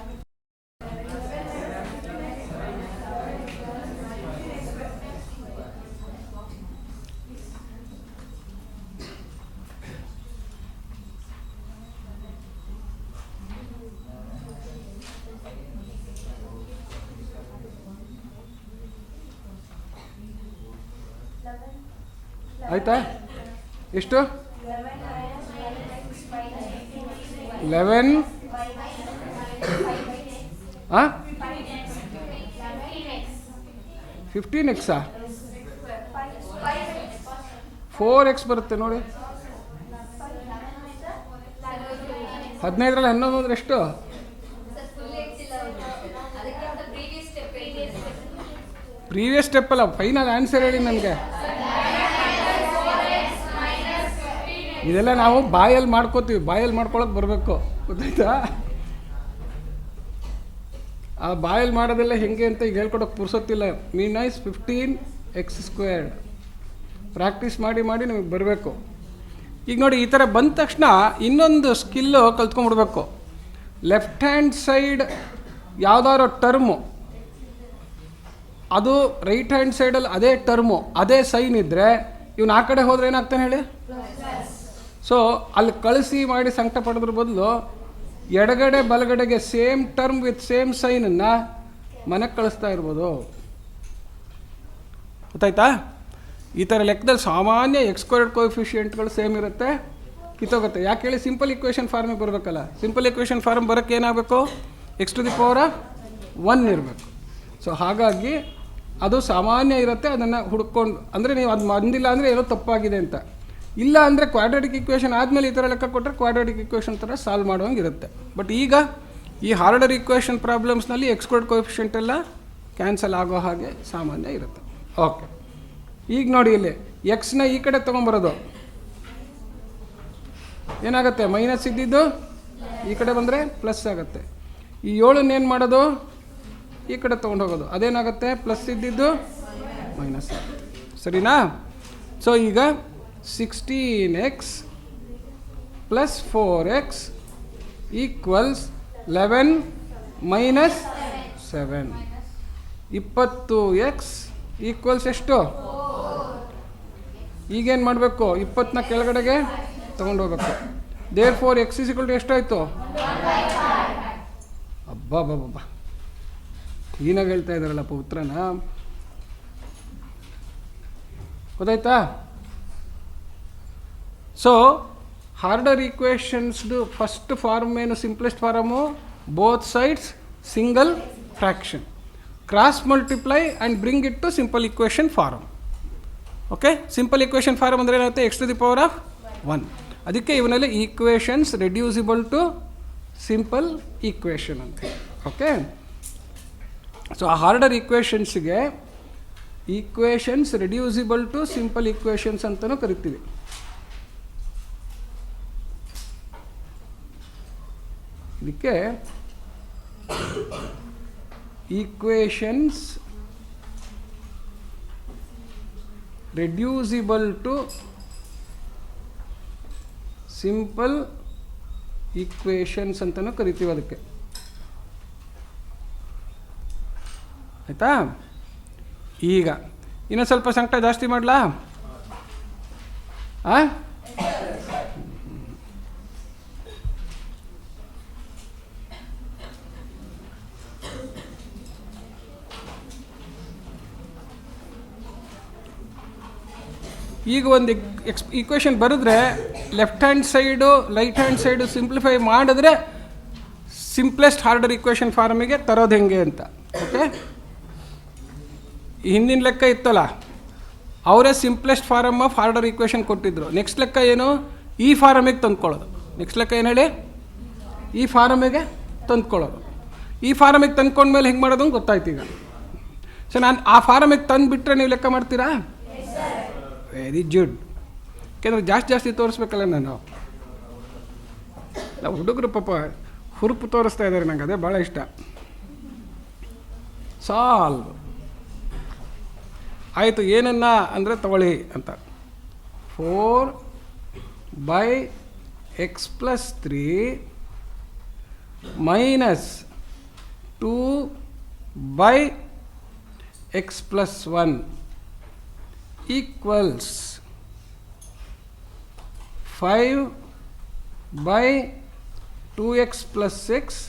ಆಯಿತಾ? ಎಷ್ಟು? 11 15x 4x ಬರುತ್ತೆ ನೋಡಿ. 15ರಲ್ಲಿ 11 ಅಂದರೆ ಎಷ್ಟು? ಪ್ರೀವಿಯಸ್ ಸ್ಟೆಪ್ ಅಲ್ಲ, ಫೈನಲ್ ಆನ್ಸರ್ ಹೇಳಿ ನನಗೆ. ಇದೆಲ್ಲ ನಾವು ಬಾಯಲ್ಲಿ ಮಾಡ್ಕೋತೀವಿ, ಬಾಯಲ್ಲಿ ಮಾಡ್ಕೊಳಕ್ಕೆ ಬರಬೇಕು, ಗೊತ್ತಾಯ್ತಾ? ಆ ಬಾಯಲ್ಲಿ ಮಾಡೋದೆಲ್ಲ ಹೆಂಗೆ ಅಂತ ಈಗ ಹೇಳ್ಕೊಡೋಕೆ ಪುರ್ಸೊತ್ತಿಲ್ಲ. -15x². ಪ್ರಾಕ್ಟೀಸ್ ಮಾಡಿ ಮಾಡಿ ನಿಮಗೆ ಬರಬೇಕು. ಈಗ ನೋಡಿ, ಈ ಥರ ಬಂದ ತಕ್ಷಣ ಇನ್ನೊಂದು ಸ್ಕಿಲ್ಲು ಕಲ್ತ್ಕೊಂಡ್ಬಿಡ್ಬೇಕು. ಲೆಫ್ಟ್ ಹ್ಯಾಂಡ್ ಸೈಡ್ ಯಾವುದಾದ್ರು ಟರ್ಮು ಅದು ರೈಟ್ ಹ್ಯಾಂಡ್ ಸೈಡಲ್ಲಿ ಅದೇ ಟರ್ಮು ಅದೇ ಸೈನ್ ಇದ್ದರೆ ಇವನು ಆ ಕಡೆ ಹೋದರೆ ಏನಾಗ್ತಾನೆ ಹೇಳಿ? ಸೊ ಅಲ್ಲಿ ಕಳಿಸಿ ಮಾಡಿ ಸಂಕಟ ಪಡೋದ್ರ ಬದಲು ಎಡಗಡೆ ಬಲಗಡೆಗೆ ಸೇಮ್ ಟರ್ಮ್ ವಿತ್ ಸೇಮ್ ಸೈನನ್ನು ಮನೆಗೆ ಕಳಿಸ್ತಾ ಇರ್ಬೋದು. ಗೊತ್ತಾಯ್ತಾ? ಈ ಥರ ಲೆಕ್ಕದಲ್ಲಿ ಸಾಮಾನ್ಯ x² ಕೋಎಫಿಷಿಯೆಂಟ್ಗಳು ಸೇಮ್ ಇರುತ್ತೆ, ಕಿತ್ತೋಗುತ್ತೆ. ಯಾಕೆ ಹೇಳಿ? ಸಿಂಪಲ್ ಇಕ್ವೇಷನ್ ಫಾರ್ಮಿಗೆ ಬರಬೇಕಲ್ಲ. ಸಿಂಪಲ್ ಇಕ್ವೇಷನ್ ಫಾರ್ಮ್ ಬರೋಕ್ಕೆ ಏನಾಗಬೇಕು? x⁴ ಇರಬೇಕು. ಸೊ ಹಾಗಾಗಿ ಅದು ಸಾಮಾನ್ಯ ಇರುತ್ತೆ. ಅದನ್ನು ಹುಡ್ಕೊಂಡು, ಅಂದರೆ ನೀವು ಅದು ಬಂದಿಲ್ಲ ಅಂದರೆ ಏನೋ ತಪ್ಪಾಗಿದೆ ಅಂತ. ಇಲ್ಲ ಅಂದರೆ ಕ್ವಾಡ್ರಾಟಿಕ್ ಇಕ್ವೇಷನ್ ಆದಮೇಲೆ ಈ ಥರ ಲೆಕ್ಕ ಕೊಟ್ಟರೆ ಕ್ವಾಡ್ರಾಟಿಕ್ ಇಕ್ವೇಷನ್ ಥರ ಸಾಲ್ವ್ ಮಾಡುವಂಗೆ ಇರುತ್ತೆ. ಬಟ್ ಈಗ ಈ ಹಾರ್ಡರ್ ಇಕ್ವೇಷನ್ ಪ್ರಾಬ್ಲಮ್ಸ್ನಲ್ಲಿ x² ಕೋಎಫಿಷಿಯೆಂಟ್ ಎಲ್ಲ ಕ್ಯಾನ್ಸಲ್ ಆಗೋ ಹಾಗೆ ಸಾಮಾನ್ಯ ಇರುತ್ತೆ. ಓಕೆ, ಈಗ ನೋಡಿ, ಇಲ್ಲಿ ಎಕ್ಸ್ನ ಈ ಕಡೆ ತೊಗೊಂಬರೋದು ಏನಾಗುತ್ತೆ? ಮೈನಸ್ ಇದ್ದಿದ್ದು ಈ ಕಡೆ ಬಂದರೆ ಪ್ಲಸ್ ಆಗುತ್ತೆ. ಈ 7 ಏನು ಮಾಡೋದು? ಈ ಕಡೆ ತೊಗೊಂಡು ಹೋಗೋದು. ಅದೇನಾಗುತ್ತೆ? ಪ್ಲಸ್ ಇದ್ದಿದ್ದು ಮೈನಸ್ ಆಗುತ್ತೆ. ಸರಿನಾ? ಸೊ ಈಗ 16x + 4x = 11 - 7. 20x = ಎಷ್ಟು? ಈಗೇನು ಮಾಡಬೇಕು? 20ನ ಕೆಳಗಡೆಗೆ ತೊಗೊಂಡು ಹೋಗ್ಬೇಕು. ದೇರ್ಫೋರ್ x = ಎಷ್ಟಾಯಿತು? ಅಬ್ಬಾ ಕ್ಲೀನಾಗಿ ಹೇಳ್ತಾ ಇದ್ದಾರಲ್ಲಪ್ಪ ಉತ್ತರನ. ಗೊತ್ತಾಯ್ತಾ? ಸೊ ಹಾರ್ಡರ್ ಈಕ್ವೇಷನ್ಸ್ದು ಫಸ್ಟ್ ಫಾರ್ಮ್ ಏನು? Simplest form both sides single fraction, cross multiply and bring it to simple equation form. Okay, simple equation form ಅಂದರೆ ಏನಾಗುತ್ತೆ? x⁴ ಅದಕ್ಕೆ ಇವನಲ್ಲಿ equations reducible to simple equation ಅಂತ. ಓಕೆ, ಸೊ ಆ harder ಈಕ್ವೇಷನ್ಸ್ಗೆ equations reducible to simple equations ಅಂತಲೂ ಕರಿತೀವಿ. ಇದಕ್ಕೆ equations reducible to simple equations ಅಂತಲೂ ಕರಿತೀವಿ ಅದಕ್ಕೆ. ಆಯಿತಾ? ಈಗ ಇನ್ನೂ ಸ್ವಲ್ಪ ಸಂಕಟ ಜಾಸ್ತಿ ಮಾಡಲಾ? ಈಗ ಒಂದು ಈಕ್ವೇಷನ್ ಬರೆದ್ರೆ left hand side right hand side simplify ಮಾಡಿದ್ರೆ ಸಿಂಪ್ಲೆಸ್ಟ್ ಹಾರ್ಡರ್ ಈಕ್ವೇಷನ್ ಫಾರ್ಮಿಗೆ ತರೋದು ಹೆಂಗೆ ಅಂತ. ಓಕೆ, ಹಿಂದಿನ ಲೆಕ್ಕ ಇತ್ತಲ್ಲ, ಅವರೇ simplest form of order equation ಕೊಟ್ಟಿದ್ರು. ನೆಕ್ಸ್ಟ್ ಲೆಕ್ಕ ಏನು? ಈ ಫಾರಮಿಗೆ ತಂದ್ಕೊಳ್ಳೋದು. ನೆಕ್ಸ್ಟ್ ಲೆಕ್ಕ ಏನು ಹೇಳಿ? ಈ ಫಾರಮಿಗೆ ತಂದ್ಕೊಳ್ಳೋದು. ಈ ಫಾರಮಿಗೆ ತಂದ್ಕೊಂಡ್ಮೇಲೆ ಹೆಂಗೆ ಮಾಡೋದು ಗೊತ್ತಾಯ್ತು ಈಗ. ಸೊ ನಾನು ಆ ಫಾರಮಿಗೆ ತಂದುಬಿಟ್ರೆ ನೀವು ಲೆಕ್ಕ ಮಾಡ್ತೀರಾ? Very good. ಯಾಕೆಂದರೆ ಜಾಸ್ತಿ ತೋರಿಸ್ಬೇಕಲ್ಲ ನಾನು. ಇಲ್ಲ ಹುಡುಗರು ಪಾಪ ಹುರುಪು ತೋರಿಸ್ತಾ ಇದ್ದಾರೆ, ನಂಗೆ ಅದೇ ಭಾಳ ಇಷ್ಟ. ಸಾಲ್ವ್ ಆಯಿತು. ಏನನ್ನ ಅಂದರೆ ತಗೊಳ್ಳಿ ಅಂತ. 4/x + 3 - 2/x + 1 = 5/2x + 6 -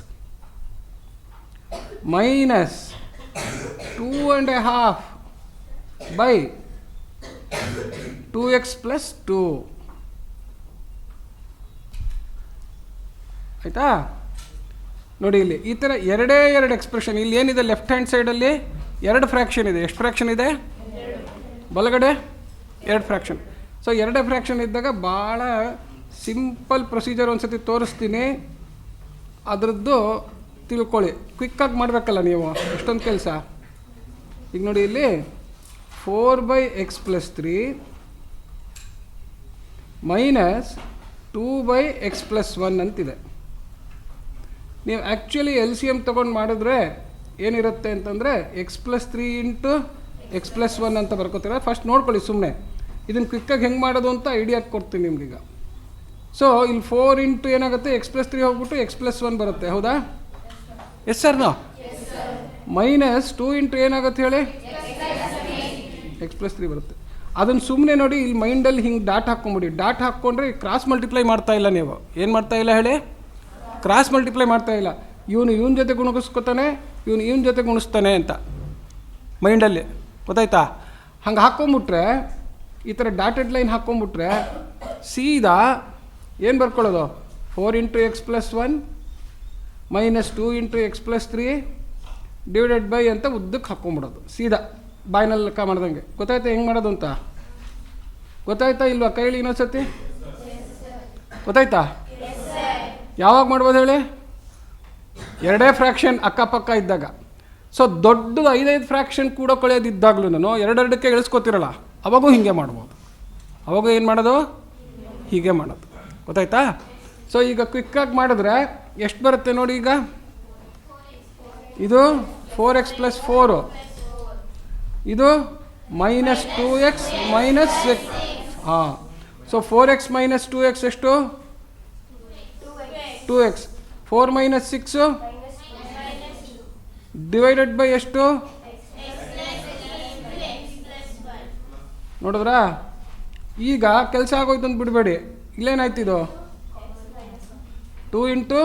2.5/2x + 2. ಆಯಿತಾ? ನೋಡಿ ಇಲ್ಲಿ ಈ ಥರ ಎರಡೇ ಎಕ್ಸ್ಪ್ರೆಷನ್. ಇಲ್ಲಿ ಏನಿದೆ ಲೆಫ್ಟ್ ಹ್ಯಾಂಡ್ ಸೈಡಲ್ಲಿ 2 ಫ್ರ್ಯಾಕ್ಷನ್ ಇದೆ. ಎಷ್ಟು ಫ್ರ್ಯಾಕ್ಷನ್ ಇದೆ? ಬಲಗಡೆ 2 ಫ್ರ್ಯಾಕ್ಷನ್. ಸೊ 2 ಫ್ರ್ಯಾಕ್ಷನ್ ಇದ್ದಾಗ ಭಾಳ ಸಿಂಪಲ್ ಪ್ರೊಸೀಜರ್ ಒಂದು ಸತಿ ತೋರಿಸ್ತೀನಿ, ಅದರದ್ದು ತಿಳ್ಕೊಳ್ಳಿ. ಕ್ವಿಕ್ಕಾಗಿ ಮಾಡಬೇಕಲ್ಲ ನೀವು, ಎಷ್ಟೊಂದು ಕೆಲಸ. ಈಗ ನೋಡಿ ಇಲ್ಲಿ 4/x + 3 - 2/x + 1 ಅಂತಿದೆ. ನೀವು ಆ್ಯಕ್ಚುಲಿ LCM ತೊಗೊಂಡು ಮಾಡಿದ್ರೆ ಏನಿರುತ್ತೆ ಅಂತಂದರೆ x + 3 × x + 1 ಅಂತ ಬರ್ಕೋತೀರ. ಫಸ್ಟ್ ನೋಡ್ಕೊಳ್ಳಿ ಸುಮ್ಮನೆ. ಇದನ್ನು ಕ್ವಿಕ್ಕಾಗಿ ಹೆಂಗೆ ಮಾಡೋದು ಅಂತ ಐಡಿಯಾ ಕೊಡ್ತೀನಿ ನಿಮ್ಗೀಗ. ಸೊ ಇಲ್ಲಿ 4 × ಏನಾಗುತ್ತೆ, x + 3 ಹೋಗ್ಬಿಟ್ಟು x + 1 ಬರುತ್ತೆ. ಹೌದಾ? Yes sir. ನೋ -2 × ಏನಾಗುತ್ತೆ ಹೇಳಿ, x + 3 ಬರುತ್ತೆ. ಅದನ್ನು ಸುಮ್ಮನೆ ನೋಡಿ ಇಲ್ಲಿ ಮೈಂಡಲ್ಲಿ ಹಿಂಗೆ ಡಾಟ್ ಹಾಕ್ಕೊಂಬಿಡಿ. ಡಾಟ್ ಹಾಕ್ಕೊಂಡ್ರೆ ಕ್ರಾಸ್ ಮಲ್ಟಿಪ್ಲೈ ಮಾಡ್ತಾ ಇಲ್ಲ ನೀವು. ಏನು ಮಾಡ್ತಾ ಇಲ್ಲ ಹೇಳಿ? ಕ್ರಾಸ್ ಮಲ್ಟಿಪ್ಲೈ ಮಾಡ್ತಾ ಇಲ್ಲ. ಇವನ ಜೊತೆ ಗುಣಿಸ್ಕೊತಾನೆ, ಇವನ ಜೊತೆ ಗುಣಿಸ್ತಾನೆ ಅಂತ ಮೈಂಡಲ್ಲಿ. ಗೊತ್ತಾಯ್ತಾ? ಹಂಗೆ ಹಾಕ್ಕೊಂಬಿಟ್ರೆ, ಈ ಥರ ಡಾಟೆಡ್ ಲೈನ್ ಹಾಕ್ಕೊಂಬಿಟ್ರೆ ಸೀದಾ ಏನು ಬರ್ಕೊಳ್ಳೋದು, 4 × x + 1 - 2 × x + 3 / ಅಂತ ಉದ್ದಕ್ಕೆ ಹಾಕ್ಕೊಂಬಿಡೋದು ಸೀದಾ ಬಾಯ್ನಲ್ಲಿ ಲೆಕ್ಕ ಮಾಡ್ದಂಗೆ. ಗೊತ್ತಾಯ್ತಾ ಹೆಂಗೆ ಮಾಡೋದು ಅಂತ? ಗೊತ್ತಾಯ್ತಾ ಇಲ್ವಾ? ಕೈಲಿ ಇನ್ನೊಂದ್ಸತಿ ಗೊತ್ತಾಯ್ತಾ? ಯಾವಾಗ ಮಾಡ್ಬೋದು ಹೇಳಿ? 2 ಫ್ರ್ಯಾಕ್ಷನ್ ಅಕ್ಕಪಕ್ಕ ಇದ್ದಾಗ. ಸೊ ದೊಡ್ಡದು 5 ಫ್ರ್ಯಾಕ್ಷನ್ ಕೂಡ ಕಳೆಯೋದಿದ್ದಾಗಲೂ ನಾನು 2ಕ್ಕೆ ಇಳಿಸ್ಕೊತಿರಲ್ಲ, ಅವಾಗೂ ಹೀಗೆ ಮಾಡ್ಬೋದು. ಅವಾಗೂ ಏನು ಮಾಡೋದು? ಹೀಗೆ ಮಾಡೋದು. ಗೊತ್ತಾಯ್ತಾ? ಸೊ ಈಗ ಕ್ವಿಕ್ಕಾಗಿ ಮಾಡಿದ್ರೆ ಎಷ್ಟು ಬರುತ್ತೆ ನೋಡಿ. ಈಗ ಇದು 4x + 4, ಇದು -2x - 6. ಹಾಂ. ಸೊ 4x - 2x ಎಷ್ಟು? 2x. 4 - 6 / ಎಷ್ಟು? ನೋಡಿದ್ರಾ? ಈಗ ಕೆಲಸ ಆಗೋಯ್ತು ಅಂತ ಬಿಡಬೇಡಿ. ಇಲ್ಲೇನಾಯ್ತಿದು? 2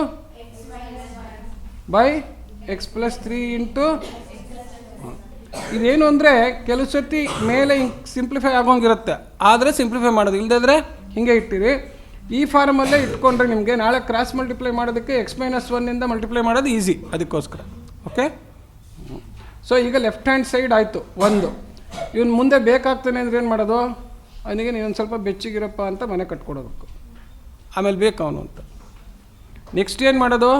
× x + 3 ಇದೇನು ಅಂದರೆ ಕೆಲವು ಸರ್ತಿ ಮೇಲೆ ಹಿಂಗೆ ಸಿಂಪ್ಲಿಫೈ ಆಗೋಂಗಿರುತ್ತೆ, ಆದರೆ ಸಿಂಪ್ಲಿಫೈ ಮಾಡೋದು ಇಲ್ಲದಿದ್ರೆ ಹಿಂಗೆ ಇಟ್ಟಿರಿ. ಈ ಫಾರ್ಮಲ್ಲೇ ಇಟ್ಕೊಂಡ್ರೆ ನಿಮಗೆ ನಾಳೆ ಕ್ರಾಸ್ ಮಲ್ಟಿಪ್ಲೈ ಮಾಡೋದಕ್ಕೆ x - 1 ಮಲ್ಟಿಪ್ಲೈ ಮಾಡೋದು ಈಸಿ. ಅದಕ್ಕೋಸ್ಕರ ಓಕೆ. ಸೊ ಈಗ ಲೆಫ್ಟ್ ಹ್ಯಾಂಡ್ ಸೈಡ್ ಆಯಿತು ಒಂದು. ಇವನು ಮುಂದೆ ಬೇಕಾಗ್ತಾನೆ ಅಂದರೆ ಏನು ಮಾಡೋದು? ಅವನಿಗೆ ನೀನು ಸ್ವಲ್ಪ ಬೆಚ್ಚಿಗಿರಪ್ಪ ಅಂತ ಮನೆ ಕಟ್ಕೊಡೋದಕ್ಕೆ, ಆಮೇಲೆ ಬೇಕು ಅವನು ಅಂತ. ನೆಕ್ಸ್ಟ್ ಏನು ಮಾಡೋದು?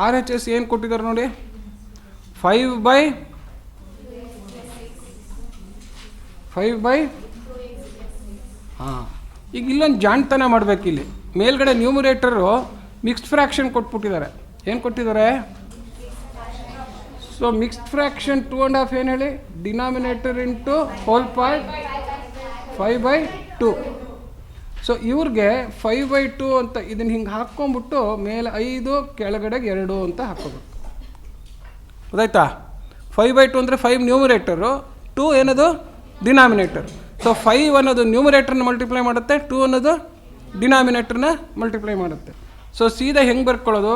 RHS ಏನು ಕೊಟ್ಟಿದ್ದಾರೆ ನೋಡಿ, 5/5/. ಹಾಂ. ಈಗ ಇಲ್ಲೊಂದು ಜಾಣ್ತನ ಮಾಡಬೇಕು. ಇಲ್ಲಿ ಮೇಲ್ಗಡೆ ನ್ಯೂಮರೇಟರು ಮಿಕ್ಸ್ಡ್ ಫ್ರ್ಯಾಕ್ಷನ್ ಕೊಟ್ಬಿಟ್ಟಿದ್ದಾರೆ. ಏನು ಕೊಟ್ಟಿದ್ದಾರೆ? ಸೊ ಮಿಕ್ಸ್ಡ್ ಫ್ರ್ಯಾಕ್ಷನ್ 2.5 ಏನು ಹೇಳಿ? Denominator × hole part 5/2. ಸೊ ಇವ್ರಿಗೆ 5/2 ಅಂತ ಇದನ್ನು ಹಿಂಗೆ ಹಾಕ್ಕೊಂಬಿಟ್ಟು ಮೇಲೆ 5 ಕೆಳಗಡೆಗೆ 2 ಅಂತ ಹಾಕ್ಕೋಬೇಕು. ಗೊತ್ತಾಯ್ತಾ? 5/2 ಅಂದರೆ 5 ನ್ಯೂಮರೇಟರು, 2 ಏನದು ಡಿನಾಮಿನೇಟರ್. ಸೊ 5 ಅನ್ನೋದು ನ್ಯೂಮರೇಟರ್ನ ಮಲ್ಟಿಪ್ಲೈ ಮಾಡುತ್ತೆ, 2 ಅನ್ನೋದು ಡಿನಾಮಿನೇಟರ್ನ ಮಲ್ಟಿಪ್ಲೈ ಮಾಡುತ್ತೆ. ಸೊ ಸೀದಾ ಹೆಂಗೆ ಬರ್ಕೊಳ್ಳೋದು?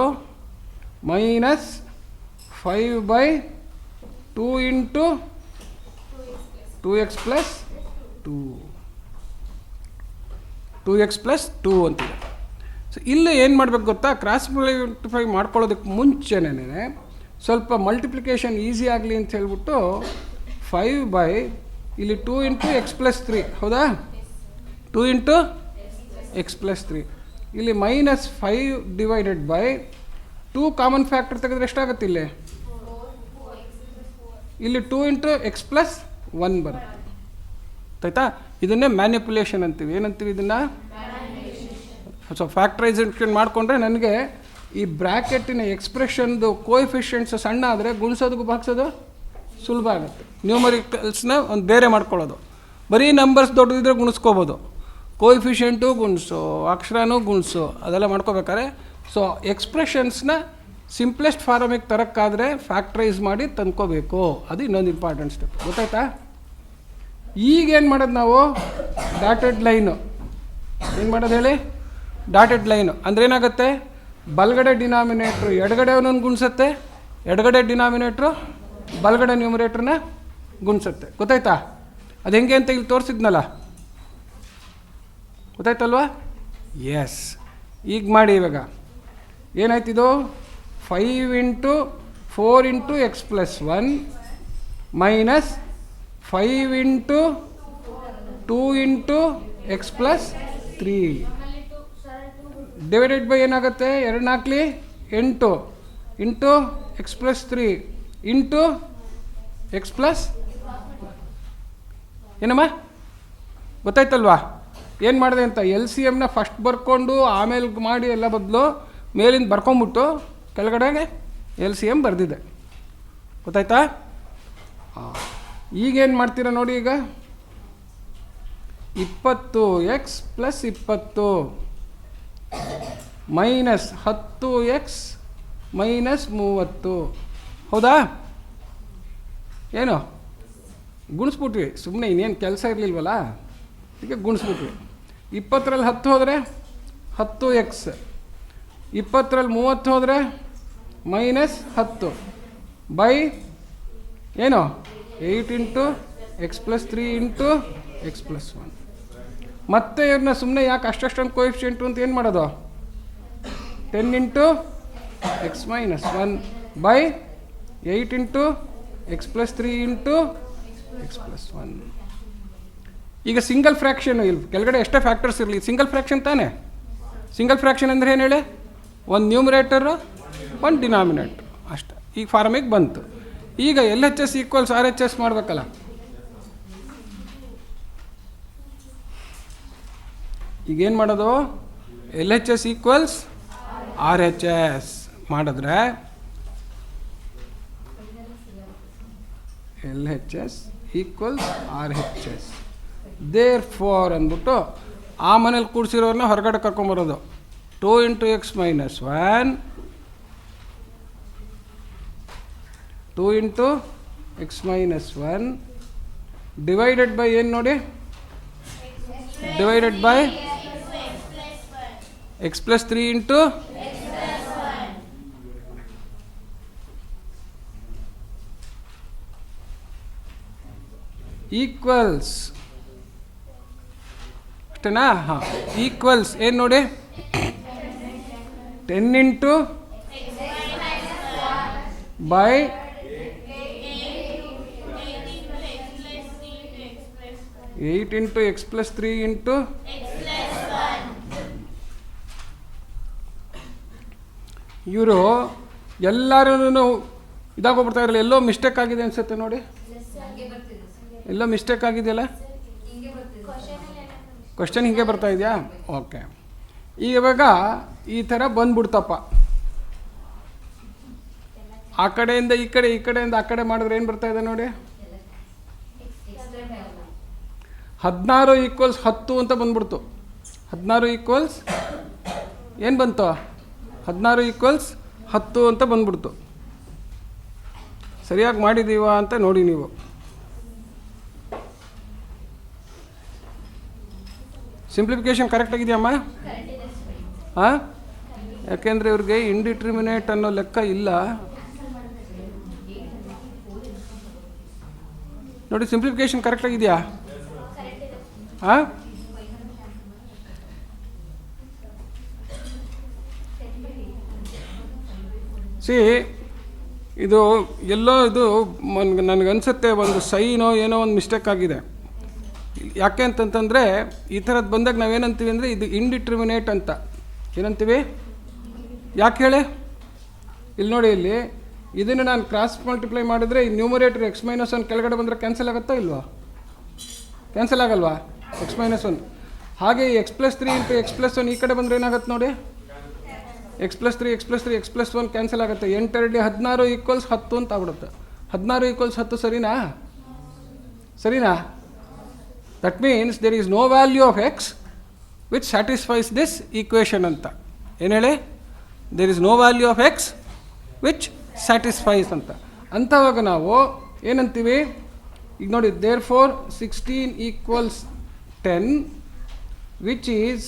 -5/2 × 2x + 2. 2x + 2 ಅಂತಿದೆ. ಸೊ ಇಲ್ಲಿ ಏನು ಮಾಡಬೇಕು ಗೊತ್ತಾ? ಕ್ರಾಸ್ ಮಲ್ಟಿಪ್ಲೈ ಮಾಡ್ಕೊಳ್ಳೋದಕ್ಕೆ ಮುಂಚೆನೇ ಸ್ವಲ್ಪ ಮಲ್ಟಿಪ್ಲಿಕೇಶನ್ ಈಸಿ ಆಗಲಿ ಅಂತ ಹೇಳ್ಬಿಟ್ಟು 5 ಇಲ್ಲಿ 2 × x + 3. ಹೌದಾ? 2 × x + 3. ಇಲ್ಲಿ -5 / 2 ಕಾಮನ್ ಫ್ಯಾಕ್ಟರ್ ತೆಗೆದ್ರೆ ಎಷ್ಟಾಗುತ್ತೆ? ಇಲ್ಲಿ 2 × x + 1 ಬರುತ್ತೆ. ಆಯ್ತಾ? ಇದನ್ನೇ ಮ್ಯಾನಿಪುಲೇಷನ್ ಅಂತೀವಿ. ಏನಂತೀವಿ ಇದನ್ನು? ಸೊ ಫ್ಯಾಕ್ಟ್ರೈಸೇಷನ್ ಮಾಡಿಕೊಂಡ್ರೆ ನನಗೆ ಈ ಬ್ರ್ಯಾಕೆಟಿನ ಎಕ್ಸ್ಪ್ರೆಷನ್ದು ಕೋಎಫಿಷಿಯೆಂಟ್ಸ್ ಸಣ್ಣ ಆದರೆ ಗುಣಿಸೋದು ಭಾಗಿಸೋದು ಸುಲಭ ಆಗುತ್ತೆ. ನ್ಯೂಮರಿಕಲ್ಸ್ನ ಒಂದು ಬೇರೆ ಮಾಡ್ಕೊಳ್ಳೋದು. ಬರೀ ನಂಬರ್ಸ್ ದೊಡ್ಡದಿದ್ರೆ ಗುಣಿಸ್ಕೋಬೋದು, ಕೋಎಫಿಷಿಯೆಂಟು ಗುಣಿಸು, ಅಕ್ಷರನೂ ಗುಣಿಸು, ಅದೆಲ್ಲ ಮಾಡ್ಕೋಬೇಕಾದ್ರೆ ಸೊ ಎಕ್ಸ್ಪ್ರೆಷನ್ಸ್ನ ಸಿಂಪ್ಲೆಸ್ಟ್ ಫಾರಮಿಗೆ ತರೋಕ್ಕಾದರೆ ಫ್ಯಾಕ್ಟ್ರೈಸ್ ಮಾಡಿ ತಂದ್ಕೋಬೇಕು. ಅದು ಇನ್ನೊಂದು ಇಂಪಾರ್ಟೆಂಟ್ ಸ್ಟೆಪ್. ಗೊತ್ತಾಯ್ತಾ? ಈಗೇನು ಮಾಡೋದು ನಾವು? Dotted line. ಏನು ಮಾಡೋದು ಹೇಳಿ? ಡಾಟೆಡ್ ಲೈನು ಅಂದರೆ ಏನಾಗುತ್ತೆ? ಬಲಗಡೆ ಡಿನಾಮಿನೇಟ್ರು ಎಡಗಡೆ ಅವನನ್ನು ಗುಣಿಸುತ್ತೆ, ಎಡಗಡೆ ಡಿನಾಮಿನೇಟ್ರು ಬಲಗಡೆ ನ್ಯೂಮರೇಟ್ರನ್ನ ಗುಣಿಸುತ್ತೆ. ಗೊತ್ತಾಯ್ತಾ? ಅದು ಹೆಂಗೆ ಅಂತ ಇಲ್ಲಿ ತೋರಿಸಿದ್ನಲ್ಲ, ಗೊತ್ತಾಯ್ತಲ್ವಾ? ಎಸ್. ಈಗ ಮಾಡಿ. ಇವಾಗ ಏನಾಯ್ತಿದು? 5 × 4 × x+1 minus 5 × 2 × x+3 divided by ಏನಾಗುತ್ತೆ? 2 4 8 ಇಂಟು x+3 ಇಂಟು x+, ಏನಮ್ಮ ಗೊತ್ತಾಯ್ತಲ್ವಾ ಏನು ಮಾಡಿದೆ ಅಂತ? ಎಲ್ ಸಿ ಎಮ್ನ ಫಸ್ಟ್ ಬರ್ಕೊಂಡು ಆಮೇಲೆ ಮಾಡಿ ಎಲ್ಲ ಬದಲು ಮೇಲಿಂದ ಬರ್ಕೊಂಬಿಟ್ಟು ಕೆಳಗಡೆಗೆ ಎಲ್ ಸಿ ಎಮ್ ಬರೆದಿದೆ. ಗೊತ್ತಾಯ್ತಾ? ಈಗೇನು ಮಾಡ್ತೀರಾ ನೋಡಿ. ಈಗ 20x + 20 ಮೈನಸ್ 10x ಮೈನಸ್ 30. ಹೌದಾ? ಏನು ಗುಣಿಸ್ಬಿಟ್ವಿ, ಸುಮ್ಮನೆ ಇನ್ನೇನು ಕೆಲಸ ಇರಲಿಲ್ವಲ್ಲ, ಈಗ ಗುಣಿಸ್ಬಿಟ್ವಿ. 20ರಲ್ಲಿ 10 ಹೋದರೆ 10x, 20ರಲ್ಲಿ 30 ಹೋದರೆ ಮೈನಸ್ 10 ಬೈ ಏನು 8 × x+3 × x+1. ಮತ್ತೆ ಇವ್ರನ್ನ ಸುಮ್ಮನೆ ಯಾಕೆ ಅಷ್ಟೊಂದು ಕೋಎಫಿಷಿಯೆಂಟು ಅಂತ ಏನು ಮಾಡೋದು? 10 × x−1 ಬೈ 8 × x+3 × x+1. ಈಗ ಸಿಂಗಲ್ ಫ್ರ್ಯಾಕ್ಷನ್ ಇಲ್ಲಿ ಕೆಳಗಡೆ ಎಷ್ಟೇ ಫ್ಯಾಕ್ಟರ್ಸ್ ಇರಲಿ, ಸಿಂಗಲ್ ಫ್ರ್ಯಾಕ್ಷನ್ ತಾನೇ. ಸಿಂಗಲ್ ಫ್ರ್ಯಾಕ್ಷನ್ ಅಂದರೆ ಏನು ಹೇಳಿ? ಒಂದು ನ್ಯೂಮರೇಟರು ಒಂದು ಡಿನಾಮಿನೇಟ್ರು ಅಷ್ಟೇ. ಈ ಫಾರ್ಮಿಗೆ ಬಂತು. ಈಗ LHS = RHS ಮಾಡಬೇಕಲ್ಲ. ಈಗೇನು ಮಾಡೋದು? LHS = RHS ಮಾಡಿದ್ರೆ LHS = RHS. ದೇರ್ ಫಾರ್ ಅಂದ್ಬಿಟ್ಟು ಆ ಮನೇಲಿ ಕೂಡಿಸಿರೋರನ್ನ ಹೊರಗಡೆ ಕರ್ಕೊಂಬರೋದು. 2 × x−1 2 × x−1 ಡಿವೈಡೆಡ್ ಬೈ ಏನು ನೋಡಿ? ಡಿವೈಡೆಡ್ ಬೈ x+3 × ಈಕ್ವಲ್ಸ್ ಅಷ್ಟೇನಾ? ಹಾಂ, ಈಕ್ವಲ್ಸ್ ಏನು ನೋಡಿ? 10 × ಬೈ 8 × x+3 × ಇವರು ಎಲ್ಲರೂ ಇದಾಗೋಗ್ಬಿಡ್ತಾ ಇರಲ್ಲ. ಎಲ್ಲೋ ಮಿಸ್ಟೇಕ್ ಆಗಿದೆ ಅನಿಸುತ್ತೆ ನೋಡಿ. ಎಲ್ಲೋ ಮಿಸ್ಟೇಕ್ ಆಗಿದೆಯಲ್ಲ. ಕ್ವಶನ್ ಹೀಗೆ ಬರ್ತಾ ಇದೆಯಾ? ಓಕೆ. ಇವಾಗ ಈ ಥರ ಬಂದ್ಬಿಡ್ತಪ್ಪ. ಆ ಕಡೆಯಿಂದ ಈ ಕಡೆ, ಈ ಕಡೆಯಿಂದ ಆ ಕಡೆ ಮಾಡಿದ್ರೆ ಏನು ಬರ್ತಾ ಇದೆ ನೋಡಿ? 16 = 10 ಅಂತ ಬಂದ್ಬಿಡ್ತು. 16 ಏನು ಬಂತು? 16 = 10 ಅಂತ ಬಂದ್ಬಿಡ್ತು. ಸರಿಯಾಗಿ ಮಾಡಿದ್ದೀವ ಅಂತ ನೋಡಿ ನೀವು. ಸಿಂಪ್ಲಿಫಿಕೇಶನ್ ಕರೆಕ್ಟಾಗಿದೆಯಮ್ಮ? ಹಾಂ, ಯಾಕೆಂದರೆ ಇವ್ರಿಗೆ ಇಂಡಿಟರ್ಮಿನೇಟ್ ಅನ್ನೋ ಲೆಕ್ಕ ಇಲ್ಲ ನೋಡಿ. ಸಿಂಪ್ಲಿಫಿಕೇಶನ್ ಕರೆಕ್ಟಾಗಿದೆಯಾ? ಹಾಂ, ಸಿ ಇದು ಎಲ್ಲೋ ಇದು ನನಗನ್ಸುತ್ತೆ ಒಂದು ಸೈನೋ ಏನೋ ಒಂದು ಮಿಸ್ಟೇಕ್ ಆಗಿದೆ. ಯಾಕೆ ಅಂತಂತಂದರೆ ಈ ಥರದ್ದು ಬಂದಾಗ ನಾವೇನಂತೀವಿ ಅಂದರೆ ಇದು ಇಂಡಿಟರ್ಮಿನೇಟ್ ಅಂತ ಏನಂತೀವಿ. ಯಾಕೆ ಹೇಳಿ? ಇಲ್ಲಿ ನೋಡಿ, ಇಲ್ಲಿ ಇದನ್ನು ನಾನು ಕ್ರಾಸ್ ಮಲ್ಟಿಪ್ಲೈ ಮಾಡಿದರೆ ಈ ನ್ಯೂಮರೇಟರ್ ಎಕ್ಸ್ ಮೈನಸ್ 1 ಕೆಳಗಡೆ ಬಂದರೆ ಕ್ಯಾನ್ಸಲ್ ಆಗುತ್ತಾ ಇಲ್ವಾ? ಕ್ಯಾನ್ಸಲ್ ಆಗಲ್ವಾ? X minus 1. ಹಾಗೆ X plus 3 into X plus 1 ಈ ಕಡೆ ಬಂದರೆ ಏನಾಗುತ್ತೆ ನೋಡಿ, X plus 3 X plus 3 X plus 1 cancel ಆಗುತ್ತೆ. 8 2 16 ಈಕ್ವಲ್ಸ್ 10 ಅಂತ ಆಗ್ಬಿಡುತ್ತೆ. 16 ಈಕ್ವಲ್ಸ್ 10 ಸರಿನಾ? ಸರಿನಾ? That means there is no value of x which satisfies this equation ಅಂತ. ಏನು ಹೇಳಿ? There is no value of x which satisfies ಅಂತ. ಅಂಥವಾಗ ನಾವು ಏನಂತೀವಿ ಈಗ ನೋಡಿ, therefore 16 equals 10 which is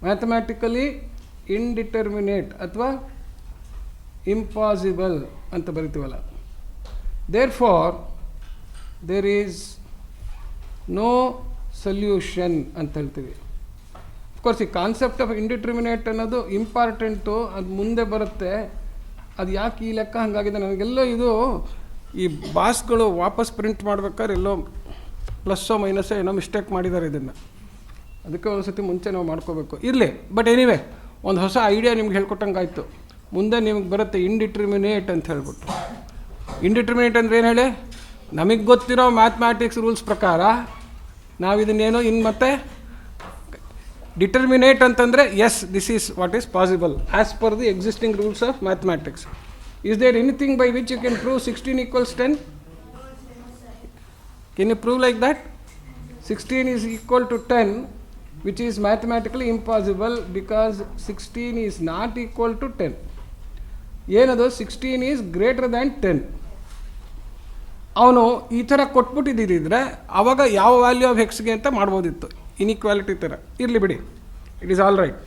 mathematically indeterminate ಅಥವಾ impossible ಅಂತ ಬರಿತೀವಲ್ಲ. therefore there is no solution ಅಂತ ಹೇಳ್ತೀವಿ. ಅಫ್ಕೋರ್ಸ್ ಈ ಕಾನ್ಸೆಪ್ಟ್ ಆಫ್ ಇಂಡಿಟರ್ಮಿನೇಟ್ ಅನ್ನೋದು ಇಂಪಾರ್ಟೆಂಟು, ಅದು ಮುಂದೆ ಬರುತ್ತೆ. ಅದು ಯಾಕೆ ಈ ಲೆಕ್ಕ ಹಂಗಾಗಿದೆ ನನಗೆಲ್ಲೋ ಇದು ಈ ಬಾಸ್ಗಳು ವಾಪಸ್ ಪ್ರಿಂಟ್ ಮಾಡ್ಬೇಕಾದ್ರೆ ಎಲ್ಲೋ ಪ್ಲಸ್ಸೋ ಮೈನಸ್ಸೋ ಏನೋ ಮಿಸ್ಟೇಕ್ ಮಾಡಿದ್ದಾರೆ ಇದನ್ನು. ಅದಕ್ಕೆ ಒಂದು ಸತಿ ಮುಂಚೆ ನಾವು ಮಾಡ್ಕೋಬೇಕು. ಇರಲಿ, ಬಟ್ ಎನಿವೆ ಒಂದು ಹೊಸ ಐಡಿಯಾ ನಿಮ್ಗೆ ಹೇಳ್ಕೊಟ್ಟಂಗೆ ಆಯಿತು. ಮುಂದೆ ನಿಮ್ಗೆ ಬರುತ್ತೆ ಇಂಡಿಟರ್ಮಿನೇಟ್ ಅಂತ ಹೇಳ್ಬಿಟ್ಟು. ಇಂಡಿಟರ್ಮಿನೇಟ್ ಅಂದರೆ ಏನು ಹೇಳಿ? ನಮಗೆ ಗೊತ್ತಿರೋ ಮ್ಯಾಥಮ್ಯಾಟಿಕ್ಸ್ ರೂಲ್ಸ್ ಪ್ರಕಾರ ನಾವು ಇದನ್ನೇನೋ ಇನ್ನು ಮತ್ತೆ ಡಿಟರ್ಮಿನೇಟ್ ಅಂತಂದರೆ yes this is what is possible as per the existing rules of mathematics. Is there anything by which you can prove 16 equals 10? Can you prove like that? 16 is equal to 10, which is mathematically impossible because 16 is not equal to 10. ಏನದು 16 is greater than 10. ಅವನು ಈ ಥರ ಕೊಟ್ಬಿಟ್ಟಿದ್ದಿದ್ರೆ ಆವಾಗ ಯಾವ value of ಎಕ್ಸ್ಗೆ ಅಂತ ಮಾಡ್ಬೋದಿತ್ತು, inequality ಥರ. ಇರಲಿ ಬಿಡಿ, it is all right.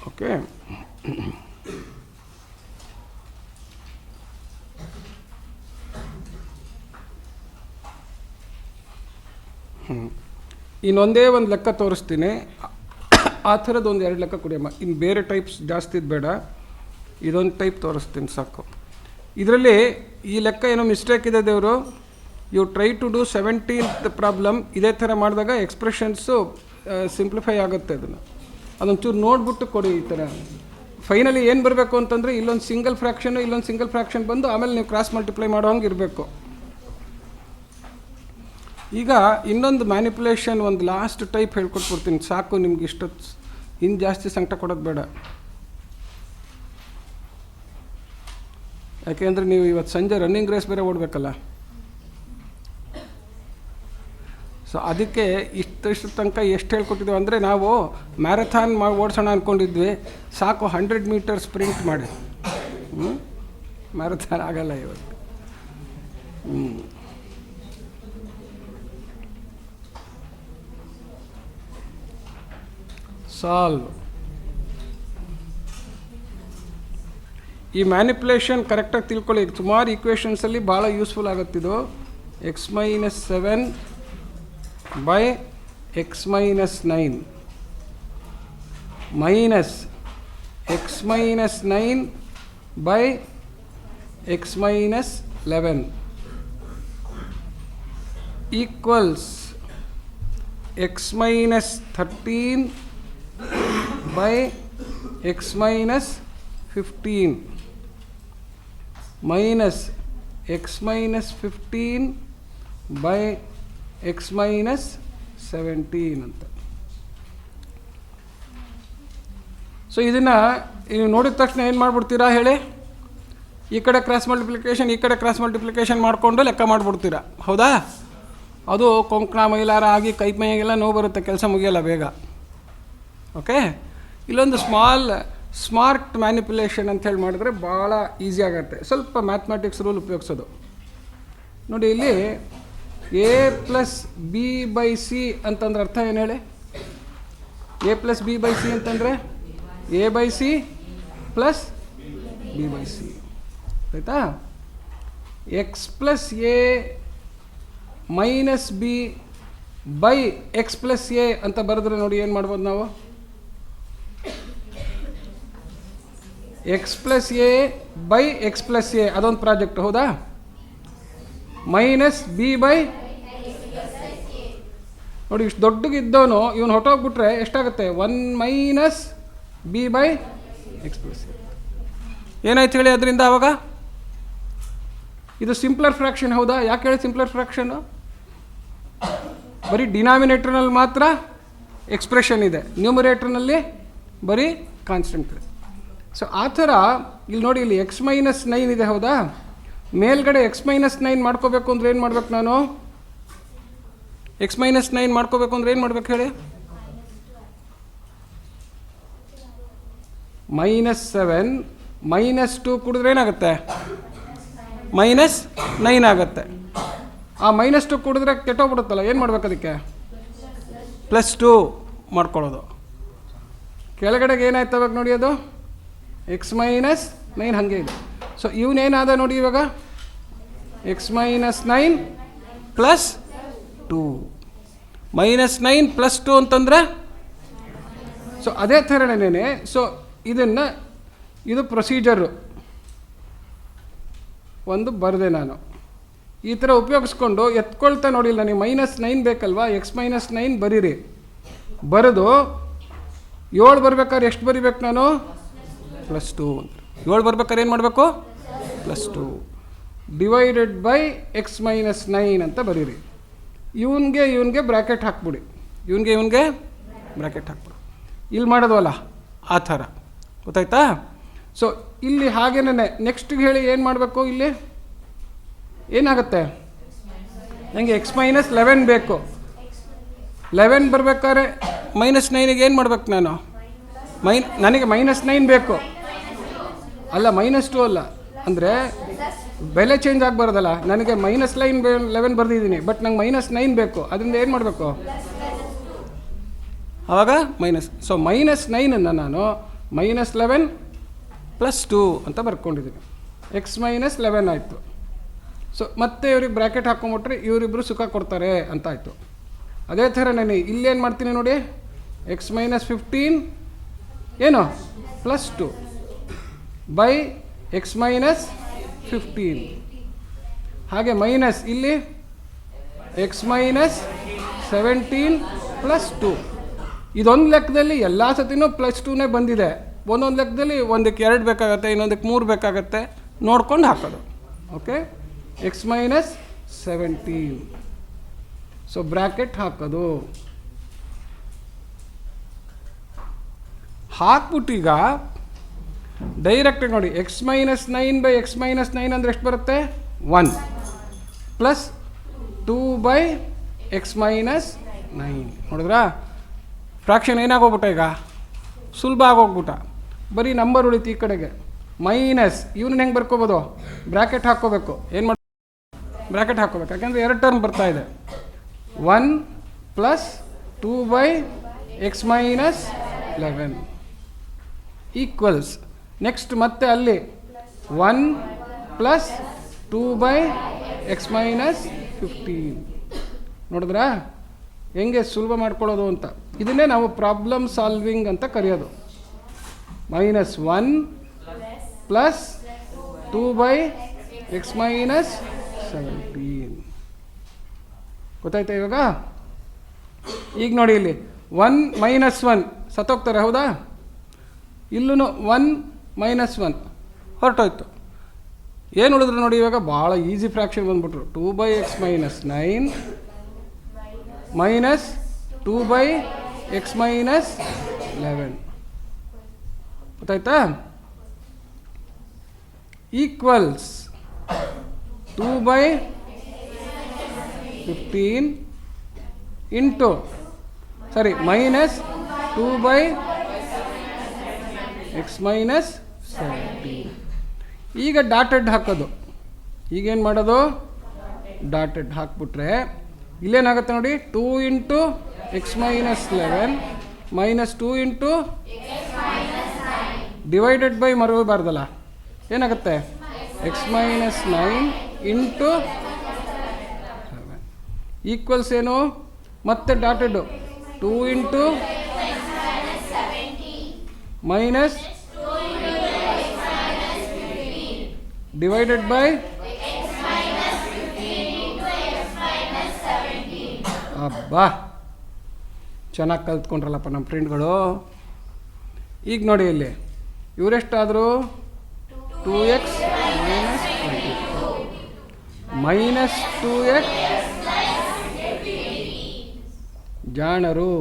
Okay, ಇನ್ನೊಂದೇ ಒಂದು ಲೆಕ್ಕ ತೋರಿಸ್ತೀನಿ. ಆ ಥರದ್ದು ಒಂದು 2 ಲೆಕ್ಕ ಕೊಡಿಯಮ್ಮ. ಇನ್ನು ಬೇರೆ ಟೈಪ್ಸ್ ಜಾಸ್ತಿ ಬೇಡ, ಇದೊಂದು ಟೈಪ್ ತೋರಿಸ್ತೀನಿ ಸಾಕು. ಇದರಲ್ಲಿ ಈ ಲೆಕ್ಕ ಏನೋ ಮಿಸ್ಟೇಕ್ ಇದೆ ದೇವರು. You try to do 17th problem. ಇದೇ ಥರ ಮಾಡಿದಾಗ ಎಕ್ಸ್ಪ್ರೆಷನ್ಸು ಸಿಂಪ್ಲಿಫೈ ಆಗುತ್ತೆ. ಅದೊಂಚೂರು ನೋಡ್ಬಿಟ್ಟು ಕೊಡಿ. ಈ ಥರ ಫೈನಲಿ ಏನು ಬರಬೇಕು ಅಂತಂದರೆ ಇಲ್ಲೊಂದು ಸಿಂಗಲ್ ಫ್ರ್ಯಾಕ್ಷನು ಇಲ್ಲೊಂದು ಸಿಂಗಲ್ ಫ್ರ್ಯಾಕ್ಷನ್ ಬಂದು ಆಮೇಲೆ ನೀವು ಕ್ರಾಸ್ ಮಲ್ಟಿಪ್ಲೈ ಮಾಡೋ ಹಂಗೆ ಇರಬೇಕು. ಈಗ ಇನ್ನೊಂದು ಮ್ಯಾನಿಪುಲೇಷನ್, ಒಂದು ಲಾಸ್ಟ್ ಟೈಪ್ ಹೇಳ್ಕೊಟ್ಬಿಡ್ತೀನಿ ಸಾಕು. ನಿಮ್ಗೆ ಇಷ್ಟೊತ್ತು ಇನ್ನು ಜಾಸ್ತಿ ಸಂಕಟ ಕೊಡೋದು ಬೇಡ. ಯಾಕೆಂದರೆ ನೀವು ಇವತ್ತು ಸಂಜೆ ರನ್ನಿಂಗ್ ರೇಸ್ ಬೇರೆ ಓಡಬೇಕಲ್ಲ. ಸೊ ಅದಕ್ಕೆ ಇಷ್ಟು ತನಕ ಎಷ್ಟು ಹೇಳ್ಕೊಟ್ಟಿದ್ದೀವಿ ಅಂದರೆ, ನಾವು ಮ್ಯಾರಥಾನ್ ಓಡಿಸೋಣ ಅಂದ್ಕೊಂಡಿದ್ವಿ, ಸಾಕು 100 ಮೀಟರ್ ಸ್ಪ್ರಿಂಟ್ ಮಾಡಿ. ಮ್ಯಾರಥಾನ್ ಆಗಲ್ಲ ಇವತ್ತು. ಸಾಲ್ವ್. ಈ ಮ್ಯಾನಿಪುಲೇಷನ್ ಕರೆಕ್ಟಾಗಿ ತಿಳ್ಕೊಳ್ಳಿ. ಸುಮಾರು ಈಕ್ವೇಷನ್ಸಲ್ಲಿ ಭಾಳ useful ಆಗುತ್ತಿದ್ದು. x-7 by x-9 minus x-9 by x-11 equals x-13 by x-15 minus x-15 by x-17 ಅಂತ. ಸೊ ಇದನ್ನು ನೀವು ನೋಡಿದ ತಕ್ಷಣ ಏನು ಮಾಡಿಬಿಡ್ತೀರಾ ಹೇಳಿ? ಈ ಕಡೆ ಕ್ರಾಸ್ ಮಲ್ಟಿಪ್ಲಿಕೇಶನ್ ಈ ಕಡೆ ಕ್ರಾಸ್ ಮಲ್ಟಿಪ್ಲಿಕೇಶನ್ ಮಾಡಿಕೊಂಡು ಲೆಕ್ಕ ಮಾಡಿಬಿಡ್ತೀರಾ, ಹೌದಾ? ಅದು ಕೊಂಕಣ ಮೈಲಾರ ಆಗಿ ಕೈ ಮೈಗೆಲ್ಲ ನೋವು ಬರುತ್ತೆ, ಕೆಲಸ ಮುಗಿಯಲ್ಲ ಬೇಗ. ಓಕೆ, ಇಲ್ಲೊಂದು ಸ್ಮಾರ್ಟ್ ಮ್ಯಾನಿಪುಲೇಷನ್ ಅಂಥೇಳಿ ಮಾಡಿದ್ರೆ ಭಾಳ ಈಸಿ ಆಗುತ್ತೆ. ಸ್ವಲ್ಪ ಮ್ಯಾಥಮ್ಯಾಟಿಕ್ಸ್ ರೂಲ್ ಉಪಯೋಗಿಸೋದು ನೋಡಿ. ಇಲ್ಲಿ a plus b by c ಅಂತಂದ್ರೆ ಅರ್ಥ ಏನು ಹೇಳಿ? a plus b by c ಅಂತಂದರೆ a by c plus b by c, ಆಯಿತಾ? X plus a minus b by x plus a ಅಂತ ಬರೆದ್ರೆ ನೋಡಿ ಏನು ಮಾಡ್ಬೋದು ನಾವು? X plus a by x plus a ಅದೊಂದು ಪ್ರಾಜೆಕ್ಟ್ ಹೌದಾ, ಮೈನಸ್ ಬಿ ಬೈ ನೋಡಿ ಇಷ್ಟು ದೊಡ್ಡಗಿದ್ದವನು ಇವನು ಹೊಟ್ಟೋಗ್ಬಿಟ್ರೆ ಎಷ್ಟಾಗುತ್ತೆ, 1 minus b by x plus a. ಏನಾಯ್ತು ಹೇಳಿ ಅದರಿಂದ ಆವಾಗ? ಇದು ಸಿಂಪ್ಲರ್ ಫ್ರ್ಯಾಕ್ಷನ್ ಹೌದಾ? ಯಾಕೆ ಹೇಳಿ ಸಿಂಪ್ಲರ್ ಫ್ರ್ಯಾಕ್ಷನ್ನು? ಬರೀ ಡಿನಾಮಿನೇಟರ್ನಲ್ಲಿ ಮಾತ್ರ ಎಕ್ಸ್ಪ್ರೆಷನ್ ಇದೆ, ನ್ಯೂಮರೇಟರ್ನಲ್ಲಿ ಬರೀ ಕಾನ್ಸ್ಟೆಂಟ್ ಇದೆ. ಸೊ ಆ ಥರ ಇಲ್ಲಿ ನೋಡಿ, ಇಲ್ಲಿ ಎಕ್ಸ್ ಮೈನಸ್ 9 ಇದೆ ಹೌದಾ, ಮೇಲ್ಗಡೆ ಎಕ್ಸ್ ಮೈನಸ್ 9 ಮಾಡ್ಕೋಬೇಕು ಅಂದರೆ ಏನು ಮಾಡ್ಬೇಕು ನಾನು? ಎಕ್ಸ್ ಮೈನಸ್ 9 ಮಾಡ್ಕೋಬೇಕು ಅಂದರೆ ಏನು ಮಾಡ್ಬೇಕು ಹೇಳಿ? -7 -2 ಕುಡಿದ್ರೆ ಏನಾಗುತ್ತೆ? -9 ಆಗುತ್ತೆ. ಆ -2 ಕುಡಿದ್ರೆ ಕೆಟ್ಟೋಗ್ಬಿಡುತ್ತಲ್ಲ, ಏನು ಮಾಡ್ಬೇಕು ಅದಕ್ಕೆ? +2 ಮಾಡ್ಕೊಳ್ಳೋದು. ಕೆಳಗಡೆಗೆ ಏನಾಯ್ತು ಅವಾಗ ನೋಡಿ, ಅದು ಎಕ್ಸ್ ಮೈನಸ್ 9 ಹಾಗೆ ಇದೆ. ಸೊ ಇವನೇನಾದ ನೋಡಿ ಇವಾಗ, ಎಕ್ಸ್ ಮೈನಸ್ 9 + 2 -9 + 2 ಅಂತಂದರೆ, ಸೊ ಅದೇ ಥರನೇ. ಸೊ ಇದನ್ನು ಇದು ಪ್ರೊಸೀಜರು ಒಂದು ಬರೆದೆ ನಾನು, ಈ ಥರ ಉಪಯೋಗಿಸ್ಕೊಂಡು ಎತ್ಕೊಳ್ತಾ ನೋಡಿಲ್ಲ ನನಗೆ -9 ಬೇಕಲ್ವಾ, ಎಕ್ಸ್ ಮೈನಸ್ 9 ಬರೀರಿ. ಬರೆದು 7 ಬರ್ಬೇಕಾದ್ರೆ ಎಷ್ಟು ಬರಿಬೇಕು ನಾನು? +2. 7 ಬರ್ಬೇಕಾದ್ರೆ ಏನು ಮಾಡಬೇಕು? +2 ಡಿವೈಡೆಡ್ ಬೈ ಎಕ್ಸ್ ಮೈನಸ್ 9 ಅಂತ ಬರೀರಿ. ಇವನಿಗೆ ಬ್ರ್ಯಾಕೆಟ್ ಹಾಕ್ಬಿಡಿ, ಇವನಿಗೆ ಬ್ರ್ಯಾಕೆಟ್ ಹಾಕ್ಬಿಡಿ. ಇಲ್ಲಿ ಮಾಡೋದವಲ್ಲ ಆ ಥರ, ಗೊತ್ತಾಯ್ತಾ? ಸೊ ಇಲ್ಲಿ ಹಾಗೇನೆ ನೆಕ್ಸ್ಟಿಗೆ ಹೇಳಿ ಏನು ಮಾಡಬೇಕು, ಇಲ್ಲಿ ಏನಾಗುತ್ತೆ ನನಗೆ ಎಕ್ಸ್ ಮೈನಸ್ 11 ಬೇಕು. 11 ಬರ್ಬೇಕಾದ್ರೆ -9ಗೆ ಏನು ಮಾಡ್ಬೇಕು ನಾನು? ನನಗೆ -9 ಬೇಕು ಅಲ್ಲ, -2 ಅಲ್ಲ, ಅಂದರೆ ಬೆಲೆ ಚೇಂಜ್ ಆಗಬಾರ್ದಲ್ಲ. ನನಗೆ -11 ಬರ್ದಿದ್ದೀನಿ, ಬಟ್ ನಂಗೆ -9 ಬೇಕು, ಅದರಿಂದ ಏನು ಮಾಡಬೇಕು ಆವಾಗ ಮೈನಸ್. ಸೊ -9ಅನ್ನು ನಾನು -11 + 2 ಅಂತ ಬರ್ಕೊಂಡಿದ್ದೀನಿ, ಎಕ್ಸ್ ಮೈನಸ್ 11 ಆಯಿತು. ಸೊ ಮತ್ತೆ ಇವ್ರಿಗೆ ಬ್ರ್ಯಾಕೆಟ್ ಹಾಕೊಂಬಿಟ್ರೆ ಇವರಿಬ್ಬರು ಸುಖ ಕೊಡ್ತಾರೆ ಅಂತ ಆಯಿತು. ಅದೇ ಥರ ನಾನು ಇಲ್ಲೇನು ಮಾಡ್ತೀನಿ ನೋಡಿ, ಎಕ್ಸ್ ಮೈನಸ್ 15 ಏನು +2 ಬೈ ಎಕ್ಸ್ ಮೈನಸ್ 15, ಹಾಗೆ ಮೈನಸ್ ಇಲ್ಲಿ ಎಕ್ಸ್ ಮೈನಸ್ 17 + 2. ಇದೊಂದು ಲೆಕ್ಕದಲ್ಲಿ ಎಲ್ಲ ಸತಿನೂ +2ನೇ ಬಂದಿದೆ, ಒಂದೊಂದು ಲೆಕ್ಕದಲ್ಲಿ ಒಂದಕ್ಕೆ 2 ಬೇಕಾಗತ್ತೆ, ಇನ್ನೊಂದಕ್ಕೆ 3 ಬೇಕಾಗತ್ತೆ, ನೋಡ್ಕೊಂಡು ಹಾಕೋದು. Okay, X minus 17. So bracket ಹಾಕೋದು. ಹಾಕ್ಬಿಟ್ಟೀಗ ಡೈರೆಕ್ಟಾಗಿ ನೋಡಿ, X minus 9 by x minus 9 ಅಂದರೆ ಎಷ್ಟು ಬರುತ್ತೆ? 1 + 2 ಬೈ ಎಕ್ಸ್ ಮೈನಸ್ 9. ನೋಡಿದ್ರಾ, ಫ್ರ್ಯಾಕ್ಷನ್ ಏನಾಗೋಗ್ಬಿಟ್ಟ ಈಗ, ಸುಲಭ ಆಗೋಗ್ಬಿಟ್ಟ. ಬರೀ ನಂಬರ್ ಉಳಿತು ಈ ಕಡೆಗೆ. ಮೈನಸ್ ಇವನ್ನ ಹೆಂಗೆ ಬರ್ಕೋಬೋದು? ಬ್ರ್ಯಾಕೆಟ್ ಹಾಕ್ಕೋಬೇಕು. ಏನು ಮಾಡಿ ಬ್ರ್ಯಾಕೆಟ್ ಹಾಕ್ಕೋಬೇಕು, ಯಾಕೆಂದರೆ 2 ಟರ್ಮ್ ಬರ್ತಾ ಇದೆ. 1 + 2 by x minus 11 equals. Next ಮತ್ತೆ ಅಲ್ಲಿ 1 + 2 ಬೈ ಎಕ್ಸ್ ಮೈನಸ್ 15. ನೋಡಿದ್ರಾ ಹೆಂಗೆ ಸುಲಭ ಮಾಡ್ಕೊಳ್ಳೋದು ಅಂತ. ಇದನ್ನೇ ನಾವು ಪ್ರಾಬ್ಲಮ್ ಸಾಲ್ವಿಂಗ್ ಅಂತ ಕರೆಯೋದು. -1 + 2 ಬೈ ಎಕ್ಸ್ ಮೈನಸ್ 17. ಗೊತ್ತಾಯ್ತಾ ಇವಾಗ? ಈಗ ನೋಡಿ, ಇಲ್ಲಿ 1 - 1 ಸತ್ತೋಗ್ತಾರೆ ಹೌದಾ, ಇಲ್ಲೂ 1 - 1 ಹೊರಟೋಯ್ತು. ಏನು ಉಳಿದ್ರು ನೋಡಿ, ಇವಾಗ ಭಾಳ ಈಸಿ ಫ್ರ್ಯಾಕ್ಷನ್ ಬಂದ್ಬಿಟ್ರು. 2 by x minus 9 minus 2 by x minus 11. ಗೊತ್ತಾಯ್ತಾ? Equals 2 by 15 into minus 2 by x minus 17. ಈಗ ಡಾಟೆಡ್ ಹಾಕೋದು. ಈಗೇನು ಮಾಡೋದು? ಡಾಟೆಡ್ ಹಾಕ್ಬಿಟ್ರೆ ಇಲ್ಲೇನಾಗುತ್ತೆ ನೋಡಿ, 2 into x minus 11 minus 2 into divided by ಮರಬಾರ್ದಲ್ಲ, ಏನಾಗುತ್ತೆ? ಎಕ್ಸ್ ಮೈನಸ್ 9 ಇಂಟು 7 ಈಕ್ವಲ್ಸ್ ಏನು? ಮತ್ತೆ dotted 2 into minus divided by ಅಬ್ಬಾ ಚೆನ್ನಾಗಿ ಕಲ್ತ್ಕೊಂಡ್ರಲ್ಲಪ್ಪ ನಮ್ಮ ಫ್ರೆಂಡ್ಗಳು. ಈಗ ನೋಡಿ ಇಲ್ಲಿ ಇವರೆಷ್ಟಾದರೂ 2x ಮೈನಸ್ 2x ಜಾಣರು.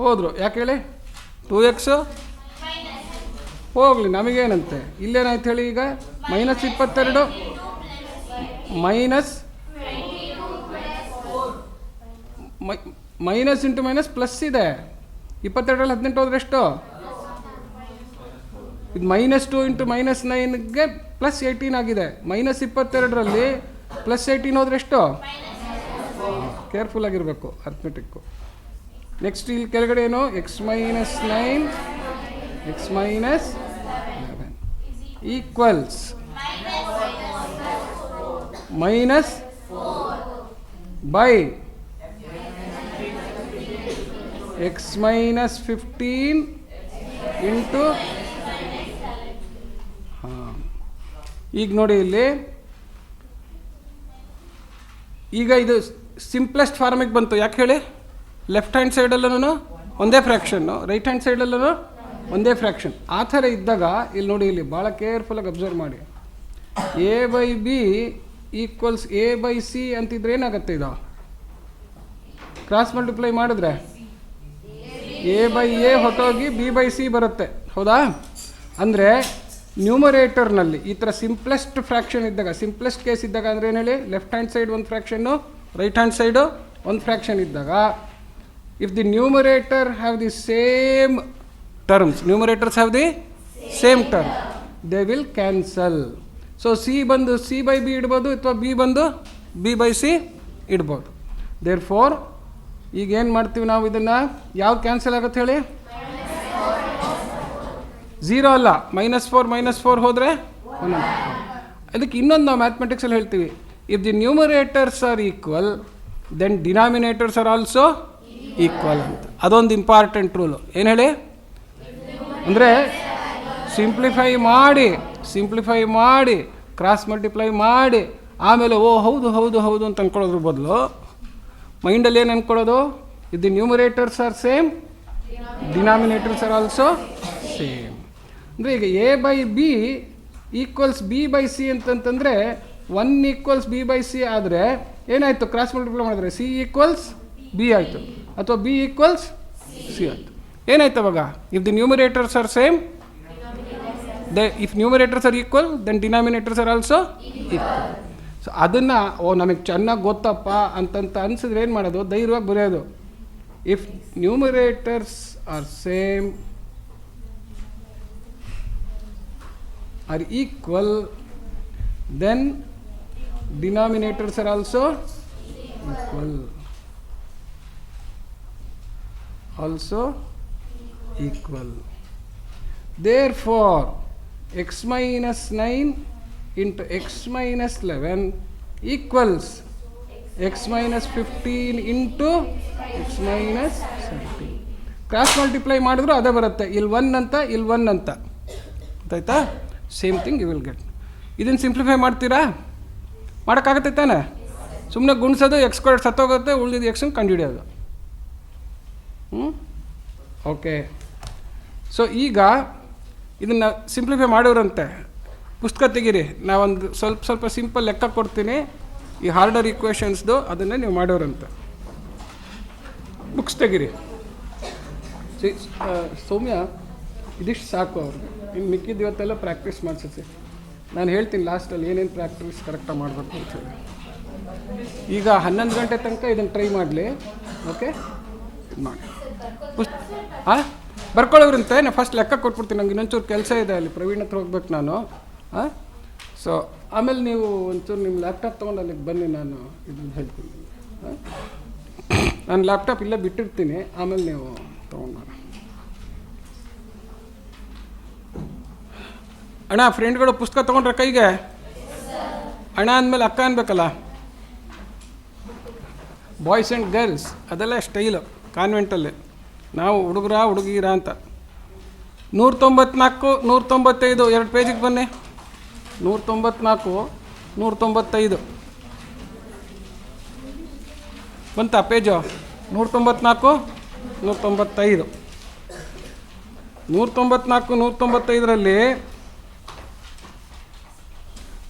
ಹೋದ್ರು ಯಾಕೆ ಹೇಳಿ? 2x ಹೋಗಲಿ, ನಮಗೇನಂತೆ. ಇಲ್ಲೇನಾಯ್ತು ಹೇಳಿ? ಈಗ -22 ಮೈನಸ್ ಇಂಟು ಮೈನಸ್ ಪ್ಲಸ್ ಇದೆ. 22ರಲ್ಲಿ 18 ಹೋದ್ರೆ ಎಷ್ಟು? ಇದು -2 ಇಂಟು -9ಗೆ +18 ಆಗಿದೆ. -22ರಲ್ಲಿ +18 ಹೋದ್ರೆ ಎಷ್ಟು? ಕೇರ್ಫುಲ್ ಆಗಿರಬೇಕು ಅರ್ಥಮೆಟಿಕ್ಕು. ನೆಕ್ಸ್ಟ್ ಇಲ್ಲಿ ಕೆಳಗಡೆ ಏನು? x - 9 x - 11 equals minus by x - 15 into ಈಗ ನೋಡಿ ಇಲ್ಲಿ ಈಗ ಇದು ಸಿಂಪ್ಲೆಸ್ಟ್ ಫಾರ್ಮಿಗೆ ಬಂತು. ಯಾಕೆ ಹೇಳಿ? ಲೆಫ್ಟ್ ಹ್ಯಾಂಡ್ ಸೈಡಲ್ಲೂ ಒಂದೇ ಫ್ರ್ಯಾಕ್ಷನ್ನು, ರೈಟ್ ಹ್ಯಾಂಡ್ ಸೈಡಲ್ಲೂ ಒಂದೇ ಫ್ರ್ಯಾಕ್ಷನ್. ಆ ಥರ ಇದ್ದಾಗ ಇಲ್ಲಿ ನೋಡಿ, ಇಲ್ಲಿ ಭಾಳ ಕೇರ್ಫುಲ್ಲಾಗಿ ಅಬ್ಸರ್ವ್ ಮಾಡಿ. a/b ಈಕ್ವಲ್ಸ್ a/c ಅಂತಿದ್ರೆ ಏನಾಗುತ್ತೆ? ಇದು ಕ್ರಾಸ್ ಮಲ್ಟಿಪ್ಲೈ ಮಾಡಿದ್ರೆ a/a ಹೊಟ್ಟೋಗಿ b/c ಬರುತ್ತೆ, ಹೌದಾ? ಅಂದರೆ ನ್ಯೂಮರೇಟರ್ನಲ್ಲಿ ಈ ಥರ ಸಿಂಪ್ಲೆಸ್ಟ್ ಫ್ರ್ಯಾಕ್ಷನ್ ಇದ್ದಾಗ, ಸಿಂಪ್ಲೆಸ್ಟ್ ಕೇಸ್ ಇದ್ದಾಗ ಅಂದರೆ ಏನು ಹೇಳಿ? ಲೆಫ್ಟ್ ಹ್ಯಾಂಡ್ ಸೈಡ್ ಒಂದು ಫ್ರ್ಯಾಕ್ಷನ್ನು, ರೈಟ್ ಹ್ಯಾಂಡ್ ಸೈಡು ಒಂದು ಫ್ರ್ಯಾಕ್ಷನ್ ಇದ್ದಾಗ, if the numerator have the same terms, numerators have the same term, they will cancel. So C ಬಂದು c/b ಇಡ್ಬೋದು, ಅಥವಾ b ಬಂದು b/c ಇಡ್ಬೋದು. ದೇರ್ ಫೋರ್ ಈಗ ಏನು ಮಾಡ್ತೀವಿ ನಾವು? ಇದನ್ನು ಯಾವ್ದು ಕ್ಯಾನ್ಸಲ್ ಆಗುತ್ತೆ ಹೇಳಿ? 0 ಅಲ್ಲ, -4 ಹೋದರೆ 1. ಅದಕ್ಕೆ ಇನ್ನೊಂದು ನಾವು ಮ್ಯಾಥಮೆಟಿಕ್ಸಲ್ಲಿ ಹೇಳ್ತೀವಿ, if the numerators are equal then denominators are also equal ಅಂತ. ಅದೊಂದು ಇಂಪಾರ್ಟೆಂಟ್ ರೂಲು. ಏನು ಹೇಳಿ? ಅಂದರೆ ಸಿಂಪ್ಲಿಫೈ ಮಾಡಿ ಕ್ರಾಸ್ ಮಲ್ಟಿಪ್ಲೈ ಮಾಡಿ ಆಮೇಲೆ ಓ ಹೌದು ಹೌದು ಹೌದು ಅಂತ ಅಂದ್ಕೊಳ್ಳೋದ್ರ ಬದಲು ಮೈಂಡಲ್ಲಿ ಏನು ಅಂದ್ಕೊಳ್ಳೋದು? If the numerators are same denominators are also same. ಅಂದರೆ ಈಗ a/b ಈಕ್ವಲ್ಸ್ b/c ಅಂತಂತಂದರೆ 1 ಈಕ್ವಲ್ಸ್ b/c ಆದರೆ ಏನಾಯಿತು? ಕ್ರಾಸ್ ಮಲ್ಟಿಪ್ಲೈ ಮಾಡಿದ್ರೆ c ಈಕ್ವಲ್ಸ್ b ಆಯಿತು, ಅಥವಾ b ಈಕ್ವಲ್ಸ್ c ಆಯಿತು. ಏನಾಯ್ತು ಅವಾಗ? If the numerators are same, if numerators are equal then denominators are also equal. So ಅದನ್ನು ನಮಗೆ ಚೆನ್ನಾಗಿ ಗೊತ್ತಪ್ಪ ಅಂತಂತ ಅನಿಸಿದ್ರೆ ಏನು ಮಾಡೋದು? ಧೈರ್ಯವಾಗಿ ಬರೆಯೋದು. If numerators are same are equal then denominators are also equal. Therefore x - 9 into x - 11 equals x - 15 into x - 17. Cross multiply ಮಾಡಿದ್ರು ಅದೇ ಬರುತ್ತೆ. ಇಲ್ಲಿ 1 ಅಂತ, ಇಲ್ಲಿ 1 ಅಂತ, ಗೊತ್ತಾಯ್ತಾ? Same thing you will get. ಇದನ್ನು ಸಿಂಪ್ಲಿಫೈ ಮಾಡ್ತೀರಾ? ಮಾಡೋಕ್ಕಾಗತ್ತೆ ತಾನೆ? ಸುಮ್ಮನೆ ಗುಣಿಸೋದು, x² ಸತ್ತೋಗುತ್ತೆ, ಉಳಿದಿದ್ದು ಎಕ್ಸನ್ನು ಕಂಡುಹಿಡಿಯೋದು. ಓಕೆ. ಸೊ ಈಗ ಇದನ್ನು ಸಿಂಪ್ಲಿಫೈ ಮಾಡೋರಂತೆ ಪುಸ್ತಕ ತೆಗೀರಿ. ನಾವೊಂದು ಸ್ವಲ್ಪ ಸಿಂಪಲ್ ಲೆಕ್ಕ ಕೊಡ್ತೀನಿ, ಈ ಹಾರ್ಡರ್ ಈಕ್ವೇಷನ್ಸ್ದು, ಅದನ್ನೇ ನೀವು ಮಾಡೋರಂತೆ. ಬುಕ್ಸ್ ತೆಗೀರಿ. ಸೌಮ್ಯ ಇದಿಷ್ಟು ಸಾಕು ಅವ್ರಿಗೆ. ಇನ್ನು ಮಿಕ್ಕಿದ್ದು ಇವತ್ತೆಲ್ಲ ಪ್ರಾಕ್ಟೀಸ್ ಮಾಡಿಸುತ್ತೆ. ನಾನು ಹೇಳ್ತೀನಿ ಲಾಸ್ಟಲ್ಲಿ ಏನೇನು ಪ್ರಾಕ್ಟೀಸ್ ಕರೆಕ್ಟಾಗಿ ಮಾಡಬೇಕು ಅಂತೇಳಿ. ಈಗ 11 ಗಂಟೆ ತನಕ ಇದನ್ನು ಟ್ರೈ ಮಾಡಲಿ. ಓಕೆ, ಇದು ಮಾಡಿ ಬರ್ಕೊಳ್ಳೋರಂತೆ. ನಾನು ಫಸ್ಟ್ ಲೆಕ್ಕ ಕೊಟ್ಬಿಡ್ತೀನಿ, ನಂಗೆ ಇನ್ನೊಂಚೂರು ಕೆಲಸ ಇದೆ, ಅಲ್ಲಿ ಪ್ರವೀಣ್ ಹತ್ರ ಹೋಗ್ಬೇಕು ನಾನು. ಸೊ ಆಮೇಲೆ ನೀವು ಒಂಚೂರು ನಿಮ್ಮ ಲ್ಯಾಪ್ಟಾಪ್ ತೊಗೊಂಡು ಅಲ್ಲಿಗೆ ಬನ್ನಿ, ನಾನು ಇದನ್ನು ಹೇಳ್ತೀನಿ. ನಾನು ಲ್ಯಾಪ್ಟಾಪ್ ಇಲ್ಲೇ ಬಿಟ್ಟಿರ್ತೀನಿ, ಆಮೇಲೆ ನೀವು ತೊಗೊಂಡು. ಅಣ್ಣ ಫ್ರೆಂಡ್ಗಳು ಪುಸ್ತಕ ತೊಗೊಂಡ್ರೆ ಕೈಗೆ? ಅಣ್ಣ ಅಂದಮೇಲೆ ಅಕ್ಕ ಅನ್ಬೇಕಲ್ಲ. ಬಾಯ್ಸ್ ಆ್ಯಂಡ್ ಗರ್ಲ್ಸ್ ಅದೆಲ್ಲ ಸ್ಟೈಲು ಕಾನ್ವೆಂಟಲ್ಲಿ. ನಾವು ಹುಡುಗೀರ ಅಂತ. 194 195 2 ಪೇಜಿಗೆ ಬನ್ನಿ. 194 195 ಬಂತಾ ಪೇಜು? 194 195 194 195ರಲ್ಲಿ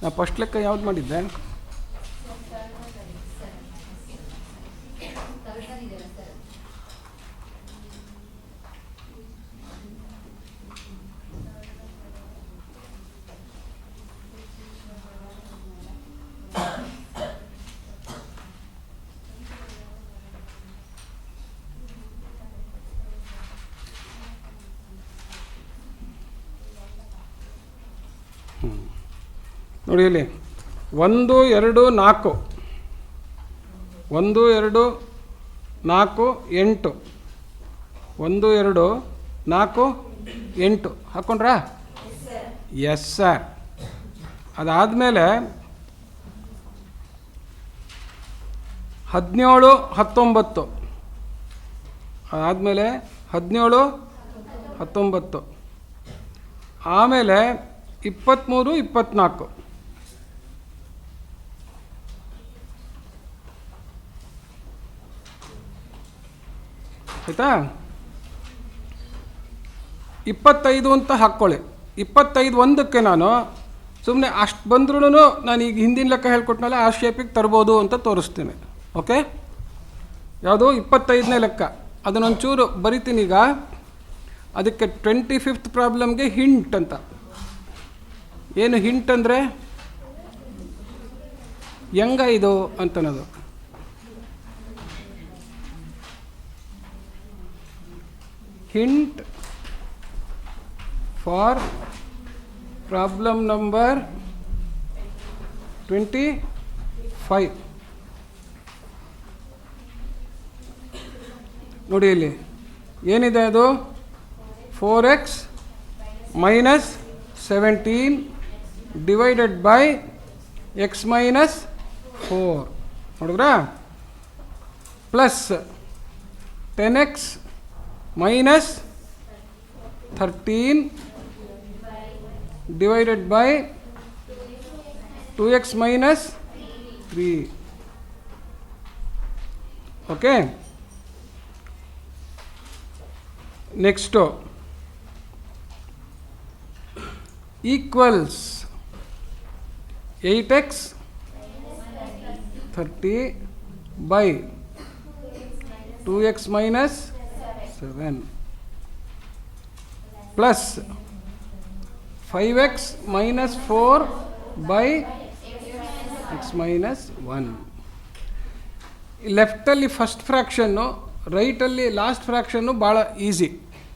ನಾ ಫಸ್ಟ್ ಲೆಕ್ಕ ಯಾವ್ದು ಮಾಡಿದ್ದೆ? ನೋಡಿ ಇಲ್ಲಿ 1 2 4 1 2 4 8 1 2 4 8 ಹಾಕ್ಕೊಂಡ್ರಾ? Yes sir. ಅದಾದಮೇಲೆ 17 19 ಅದಾದಮೇಲೆ 17 19 ಆಮೇಲೆ 23 24 ಆಯಿತಾ? 25 ಅಂತ ಹಾಕ್ಕೊಳ್ಳಿ. 25 ಒಂದಕ್ಕೆ ನಾನು ಸುಮ್ಮನೆ ಅಷ್ಟು ಬಂದ್ರೂ ನಾನು ಈಗ ಹಿಂದಿನ ಲೆಕ್ಕ ಹೇಳ್ಕೊಟ್ನಲ್ಲ ಆ ಶೇಪಿಗೆ ತರ್ಬೋದು ಅಂತ ತೋರಿಸ್ತೀನಿ. ಓಕೆ, ಯಾವುದು 25ನೇ ಲೆಕ್ಕ ಅದನ್ನೊಂಚೂರು ಬರಿತೀನಿ ಈಗ. ಅದಕ್ಕೆ 25th ಪ್ರಾಬ್ಲಮ್ಗೆ ಹಿಂಟ್ ಅಂತ. ಏನು ಹಿಂಟ್ ಅಂದರೆ ಹೆಂಗ ಇದು ಅಂತನದು. Hint for problem number 25. ನೋಡಿ ಇಲ್ಲಿ ಏನಿದೆ ಅದು? 4x minus 17 divided by x minus 4 ನೋಡಿದ್ರಾ? Plus 10x minus 13 divided by 2x minus 3. Okay, next equals 8x 30 by 2x minus 7 plus 5x minus 4 by x minus 1. ಲೆಫ್ಟಲ್ಲಿ first ಫ್ರ್ಯಾಕ್ಷನ್ನು, ರೈಟಲ್ಲಿ last ಫ್ರ್ಯಾಕ್ಷನ್ನು ಭಾಳ ಈಸಿ.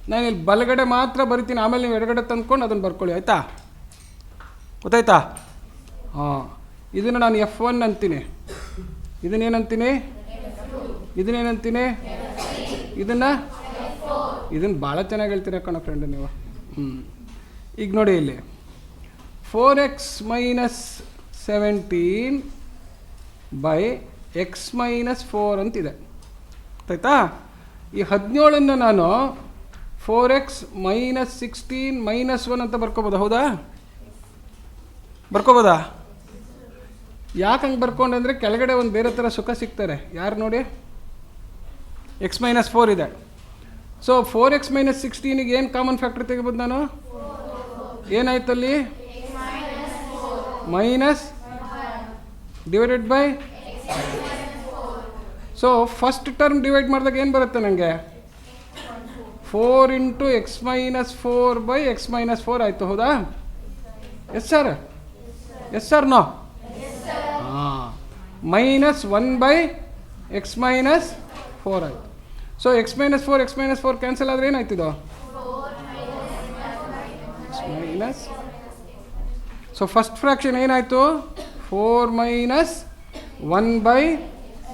ನಾನು ಇಲ್ಲಿ ಬಲಗಡೆ ಮಾತ್ರ ಬರಿತೀನಿ, ಆಮೇಲೆ ನೀವು ಎಡಗಡೆ ತಂದ್ಕೊಂಡು ಅದನ್ನು ಬರ್ಕೊಳ್ಳಿ. ಆಯಿತಾ? ಗೊತ್ತಾಯ್ತಾ? ಹಾಂ, ಇದನ್ನು ನಾನು F1 ಅಂತೀನಿ. ಇದನ್ನೇನಂತೀನಿ? ಇದನ್ನೇನಂತೀನಿ? ಇದನ್ನು ಭಾಳ ಚೆನ್ನಾಗಿ ಹೇಳ್ತೀರ ಕಣ ಫ್ರೆಂಡ್ ನೀವು. ಈಗ ನೋಡಿ ಇಲ್ಲಿ 4x minus 17 by x minus 4 ಅಂತಿದೆ. ಆಯ್ತಾ? ಈ 17ನ್ನು ನಾನು 4x minus 16 minus 1 ಅಂತ ಬರ್ಕೋಬೋದಾ? ಹೌದಾ? ಬರ್ಕೋಬೋದಾ? ಯಾಕೆ ಹಂಗೆ ಬರ್ಕೊಂಡೆ ಅಂದರೆ ಕೆಳಗಡೆ ಒಂದು ಬೇರೆ ಥರ ಸುಖ ಸಿಗ್ತಾರೆ. ಯಾರು ನೋಡಿ, x minus 4 ಇದೆ. ಸೊ 4x minus 16ಗೆ ಏನು ಕಾಮನ್ ಫ್ಯಾಕ್ಟರ್ ತೆಗಿಬೋದು ನಾನು? ಏನಾಯ್ತಲ್ಲಿ? Minus divided by. So first term divide ಮಾಡಿದಾಗ ಏನು ಬರುತ್ತೆ ನನಗೆ? 4 into x minus 4 by x minus 4 ಆಯಿತು. ಹೌದಾ? Yes sir? Yes sir? No? ಹಾಂ, ಮೈನಸ್ 1 ಬೈ ಎಕ್ಸ್ ಮೈನಸ್ 4 ಆಯಿತು. ಸೊ ಎಕ್ಸ್ ಮೈನಸ್ 4 ಕ್ಯಾನ್ಸಲ್ ಆದರೆ ಏನಾಯ್ತಿದ್ದು? ಮೈನಸ್. ಸೊ ಫಸ್ಟ್ ಫ್ರ್ಯಾಕ್ಷನ್ ಏನಾಯಿತು? 4 ಮೈನಸ್ 1 ಬೈ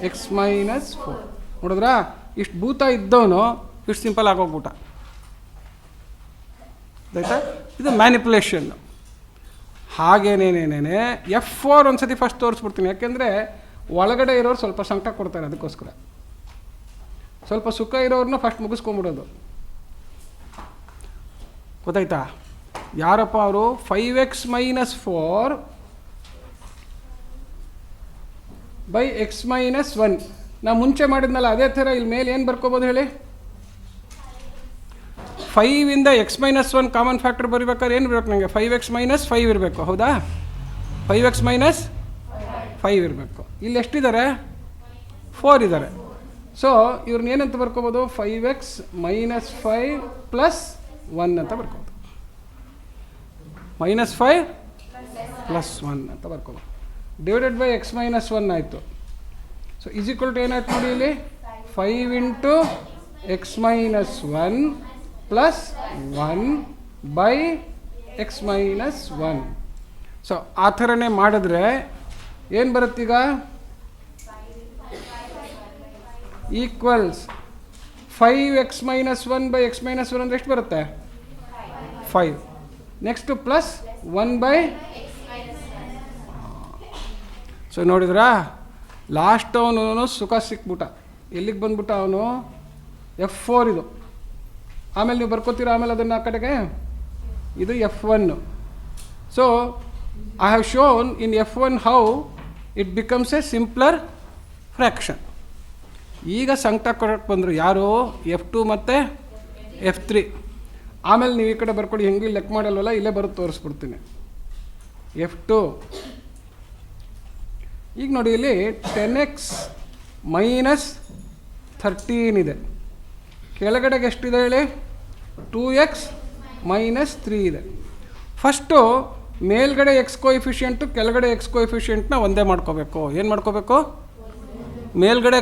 ಎಕ್ಸ್ ಮೈನಸ್ 4. ನೋಡಿದ್ರಾ? ಇಷ್ಟು ಭೂತ ಇದ್ದವನು ಇಷ್ಟು ಸಿಂಪಲ್ ಆಗೋಗ್ಬಿಟ್ಟ. ಆಯಿತಾ? ಇದು ಮ್ಯಾನಿಪುಲೇಷನ್. ಹಾಗೇನೇನೇನೇ F4 ಒಂದ್ಸತಿ ಫಸ್ಟ್ ತೋರಿಸ್ಬಿಡ್ತೀನಿ. ಯಾಕೆಂದರೆ ಒಳಗಡೆ ಇರೋರು ಸ್ವಲ್ಪ ಸಂಕಟ ಕೊಡ್ತಾರೆ, ಅದಕ್ಕೋಸ್ಕರ ಸ್ವಲ್ಪ ಸುಖ ಇರೋರನ್ನ ಫಸ್ಟ್ ಮುಗಿಸ್ಕೊಂಬಿಡೋದು. ಗೊತ್ತಾಯ್ತಾ? ಯಾರಪ್ಪ ಅವರು? 5x - 4 by x - 1. ನಾವು ಮುಂಚೆ ಮಾಡಿದ್ನಲ್ಲ ಅದೇ ಥರ ಇಲ್ಲಿ ಮೇಲೆ ಏನು ಬರ್ಕೋಬೋದು ಹೇಳಿ? 5ಇಂದ x - 1 ಕಾಮನ್ ಫ್ಯಾಕ್ಟರ್ ಬರೀಬೇಕಾದ್ರೆ ಏನು ಇರಬೇಕು ನನಗೆ? 5x - 5 ಇರಬೇಕು. ಹೌದಾ? 5x - 5 ಇರಬೇಕು. ಇಲ್ಲಿ ಎಷ್ಟಿದ್ದಾರೆ? 4 ಇದ್ದಾರೆ. ಸೊ ಇವ್ರನ್ನ ಏನಂತ ಬರ್ಕೋಬೋದು? 5x - 5 ಪ್ಲಸ್ 1 ಅಂತ ಬರ್ಕೋಬೋದು. -5 ಪ್ಲಸ್ 1 ಅಂತ ಬರ್ಕೋಬೋದು. ಡಿವೈಡೆಡ್ ಬೈ x - 1 ಆಯಿತು. ಸೊ ಈಸ್ ಈಕ್ವಲ್ ಟು ಏನಾಯ್ತು ನೋಡಿ ಇಲ್ಲಿ? 5 into x - 1 plus 1 by x - 1. So ಆ ಥರನೇ ಮಾಡಿದ್ರೆ ಏನು ಬರುತ್ತೀಗ? ಈಕ್ವಲ್ಸ್ 5x - 1 ಬೈ x - 1 ಅಂದರೆ ಎಷ್ಟು ಬರುತ್ತೆ? 5. Next plus 1 by. ಸೊ ನೋಡಿದ್ರಾ, ಲಾಸ್ಟ್ ಅವನು ಸುಖ ಸಿಕ್ಬಿಟ್ಟ. ಎಲ್ಲಿಗೆ ಬಂದ್ಬಿಟ್ಟ ಅವನು? F4 ಇದು. ಆಮೇಲೆ ನೀವು ಬರ್ಕೋತೀರಾ ಆಮೇಲೆ ಅದನ್ನು ಆ ಕಡೆಗೆ. ಇದು F1. So I have shown in F1 how it becomes A simpler fraction. ಈಗ ಸಂಕಟ ಕೊಡಕ್ಕೆ ಬಂದರು ಯಾರು? F2 ಮತ್ತು F3. ಆಮೇಲೆ ನೀವು ಈ ಕಡೆ ಬರ್ಕೊಡಿ, ಹೆಂಗೆ ಲೆಕ್ಕ ಮಾಡಲ್ವಲ್ಲ, ಇಲ್ಲೇ ಬರುತ್ತೆ ತೋರಿಸ್ಬಿಡ್ತೀನಿ. F2 ಈಗ ನೋಡಿ ಇಲ್ಲಿ 10x - 13 ಇದೆ. ಕೆಳಗಡೆಗೆ ಎಷ್ಟಿದೆ ಹೇಳಿ? 2x - 3 ಇದೆ. ಫಸ್ಟು ಮೇಲ್ಗಡೆ ಎಕ್ಸ್ ಕೋಎಫಿಷಿಯೆಂಟು ಕೆಳಗಡೆ ಎಕ್ಸ್ ಕೋಎಫಿಷಿಯೆಂಟ್ನ ಒಂದೇ ಮಾಡ್ಕೋಬೇಕು. ಏನು ಮಾಡ್ಕೋಬೇಕು? ಮೇಲ್ಗಡೆ